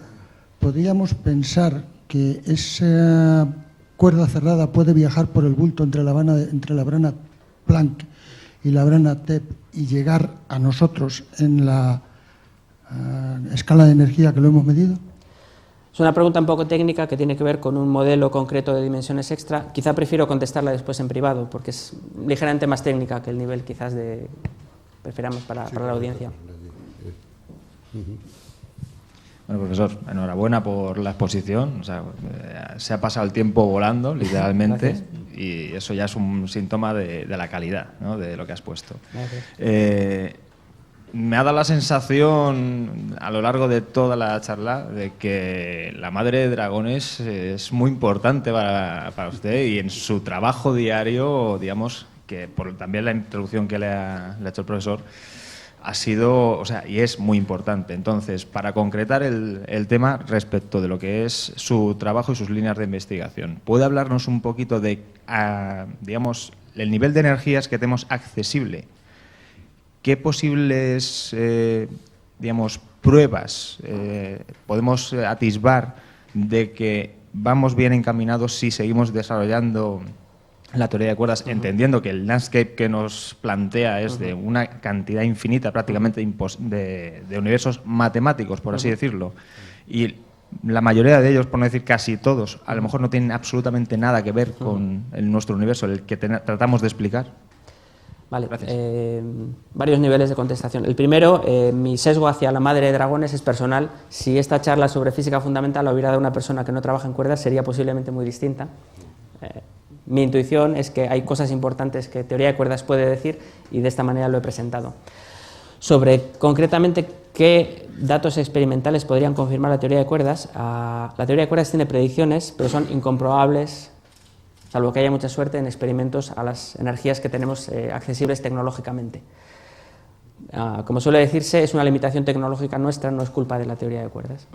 podríamos pensar que esa cuerda cerrada puede viajar por el bulto entre la brana Planck y la brana TeV y llegar a nosotros en la escala de energía que lo hemos medido? Es una pregunta un poco técnica que tiene que ver con un modelo concreto de dimensiones extra. Quizá prefiero contestarla después en privado, porque es ligeramente más técnica que el nivel quizás prefiramos para la audiencia. Bueno, profesor, enhorabuena por la exposición. O sea, se ha pasado el tiempo volando, literalmente. Gracias. Y eso ya es un síntoma de la calidad, ¿no?, de lo que has puesto. Me ha dado la sensación a lo largo de toda la charla de que la madre de dragones es muy importante para usted, y en su trabajo diario, digamos, que por también la introducción que le ha hecho el profesor, ha sido, o sea, y es muy importante. Entonces, para concretar el tema respecto de lo que es su trabajo y sus líneas de investigación, ¿puede hablarnos un poquito de, digamos, el nivel de energías que tenemos accesible? ¿Qué posibles, digamos, pruebas podemos atisbar de que vamos bien encaminados si seguimos desarrollando la teoría de cuerdas, entendiendo que el landscape que nos plantea es de una cantidad infinita prácticamente de universos matemáticos, por así decirlo, y la mayoría de ellos, por no decir casi todos, a lo mejor no tienen absolutamente nada que ver con nuestro universo, el que tratamos de explicar? Vale, varios niveles de contestación. El primero, mi sesgo hacia la madre de dragones es personal. Si esta charla sobre física fundamental la hubiera dado una persona que no trabaja en cuerdas, sería posiblemente muy distinta. Mi intuición es que hay cosas importantes que teoría de cuerdas puede decir, y de esta manera lo he presentado. Sobre concretamente qué datos experimentales podrían confirmar la teoría de cuerdas, la teoría de cuerdas tiene predicciones, pero son incomprobables, salvo que haya mucha suerte en experimentos a las energías que tenemos accesibles tecnológicamente. Como suele decirse, es una limitación tecnológica nuestra, no es culpa de la teoría de cuerdas.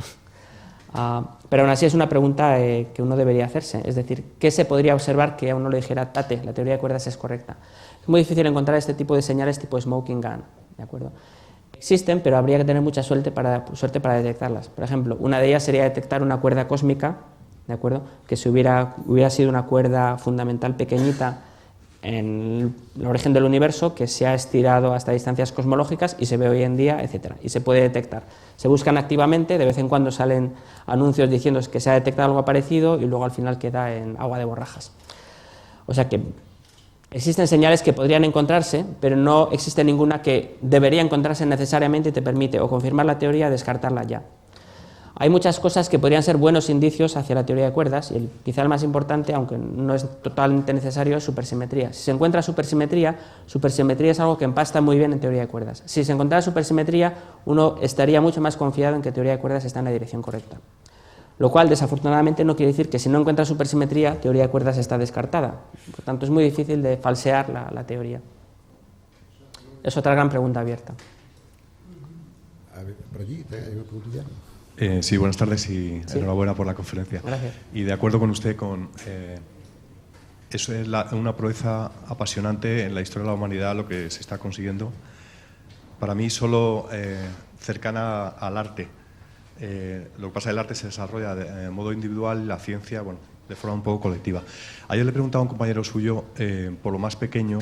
Pero aún así es una pregunta que uno debería hacerse, es decir, ¿qué se podría observar que a uno le dijera, tate, la teoría de cuerdas es correcta? Es muy difícil encontrar este tipo de señales tipo smoking gun, ¿de acuerdo? Existen, pero habría que tener mucha suerte para detectarlas. Por ejemplo, una de ellas sería detectar una cuerda cósmica, ¿de acuerdo?, que si hubiera sido una cuerda fundamental pequeñita en el origen del universo que se ha estirado hasta distancias cosmológicas y se ve hoy en día, etcétera, y se puede detectar. Se buscan activamente, de vez en cuando salen anuncios diciendo que se ha detectado algo parecido y luego al final queda en agua de borrajas. O sea que existen señales que podrían encontrarse, pero no existe ninguna que debería encontrarse necesariamente y te permite o confirmar la teoría o descartarla ya. Hay muchas cosas que podrían ser buenos indicios hacia la teoría de cuerdas y quizá el más importante, aunque no es totalmente necesario, es supersimetría. Si se encuentra supersimetría es algo que empasta muy bien en teoría de cuerdas. Si se encontrara supersimetría, uno estaría mucho más confiado en que teoría de cuerdas está en la dirección correcta. Lo cual, desafortunadamente, no quiere decir que si no encuentra supersimetría, teoría de cuerdas está descartada. Por tanto, es muy difícil de falsear la teoría. Es otra gran pregunta abierta. A ver, por allí, ¿hay una preguntilla? Sí, buenas tardes y enhorabuena por la conferencia. Gracias. Y de acuerdo con usted, eso es una proeza apasionante en la historia de la humanidad, lo que se está consiguiendo. Para mí, solo cercana al arte. Lo que pasa es que el arte se desarrolla de modo individual y la ciencia, bueno, de forma un poco colectiva. Ayer le preguntaba a un compañero suyo por lo más pequeño,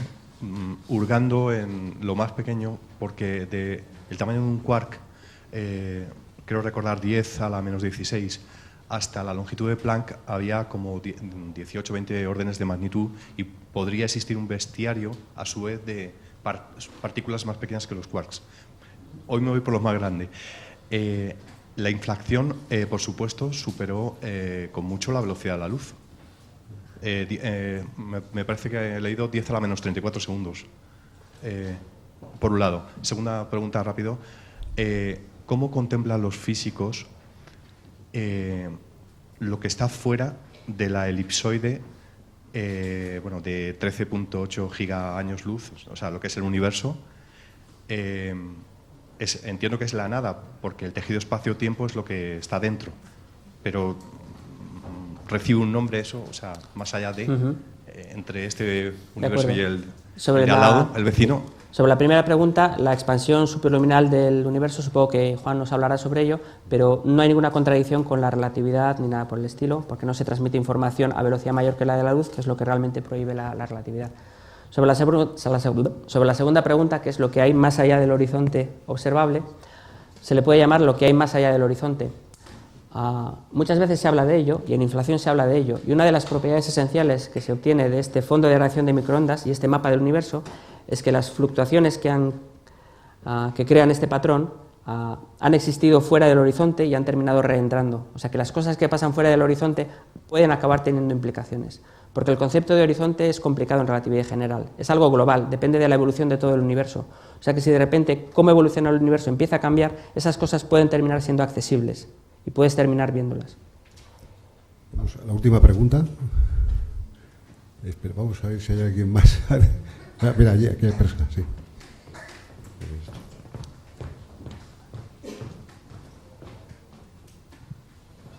hurgando en lo más pequeño, porque el tamaño de un quark, creo recordar 10 a la menos 16, hasta la longitud de Planck había como 18 o 20 órdenes de magnitud y podría existir un bestiario a su vez de partículas más pequeñas que los quarks. Hoy me voy por lo más grande. La inflación, por supuesto, superó con mucho la velocidad de la luz. Me parece que he leído 10 a la menos 34 segundos. Por un lado. Segunda pregunta, rápido. ¿Cómo contemplan los físicos lo que está fuera de la elipsoide de 13.8 gigaaños luz, o sea, lo que es el universo? Entiendo que es la nada, porque el tejido espacio-tiempo es lo que está dentro, pero recibe un nombre eso, o sea, más allá de, entre este universo y el de al lado, el vecino. Sobre la primera pregunta, la expansión superluminal del universo, supongo que Juan nos hablará sobre ello, pero no hay ninguna contradicción con la relatividad ni nada por el estilo, porque no se transmite información a velocidad mayor que la de la luz, que es lo que realmente prohíbe la relatividad. Sobre la segunda pregunta, que es lo que hay más allá del horizonte observable, se le puede llamar lo que hay más allá del horizonte. Muchas veces se habla de ello, y en inflación se habla de ello, y una de las propiedades esenciales que se obtiene de este fondo de radiación de microondas y este mapa del universo es que las fluctuaciones que crean este patrón han existido fuera del horizonte y han terminado reentrando. O sea que las cosas que pasan fuera del horizonte pueden acabar teniendo implicaciones, porque el concepto de horizonte es complicado en relatividad general, es algo global, depende de la evolución de todo el universo. O sea que si de repente cómo evoluciona el universo empieza a cambiar, esas cosas pueden terminar siendo accesibles y puedes terminar viéndolas. Vamos a la última pregunta. Espera, vamos a ver si hay alguien más. Mira, aquí hay personas, sí.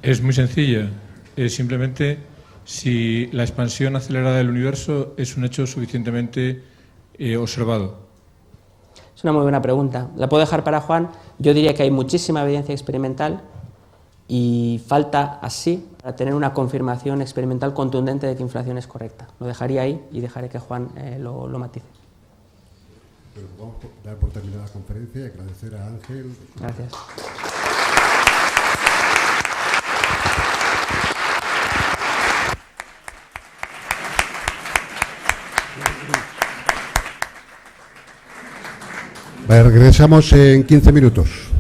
Es muy sencilla. Es simplemente si la expansión acelerada del universo es un hecho suficientemente observado. Es una muy buena pregunta. La puedo dejar para Juan. Yo diría que hay muchísima evidencia experimental y falta así para tener una confirmación experimental contundente de que inflación es correcta. Lo dejaría ahí y dejaré que Juan lo matice. Bueno, vamos a dar por terminada la conferencia y agradecer a Ángel. Gracias. Regresamos en 15 minutos.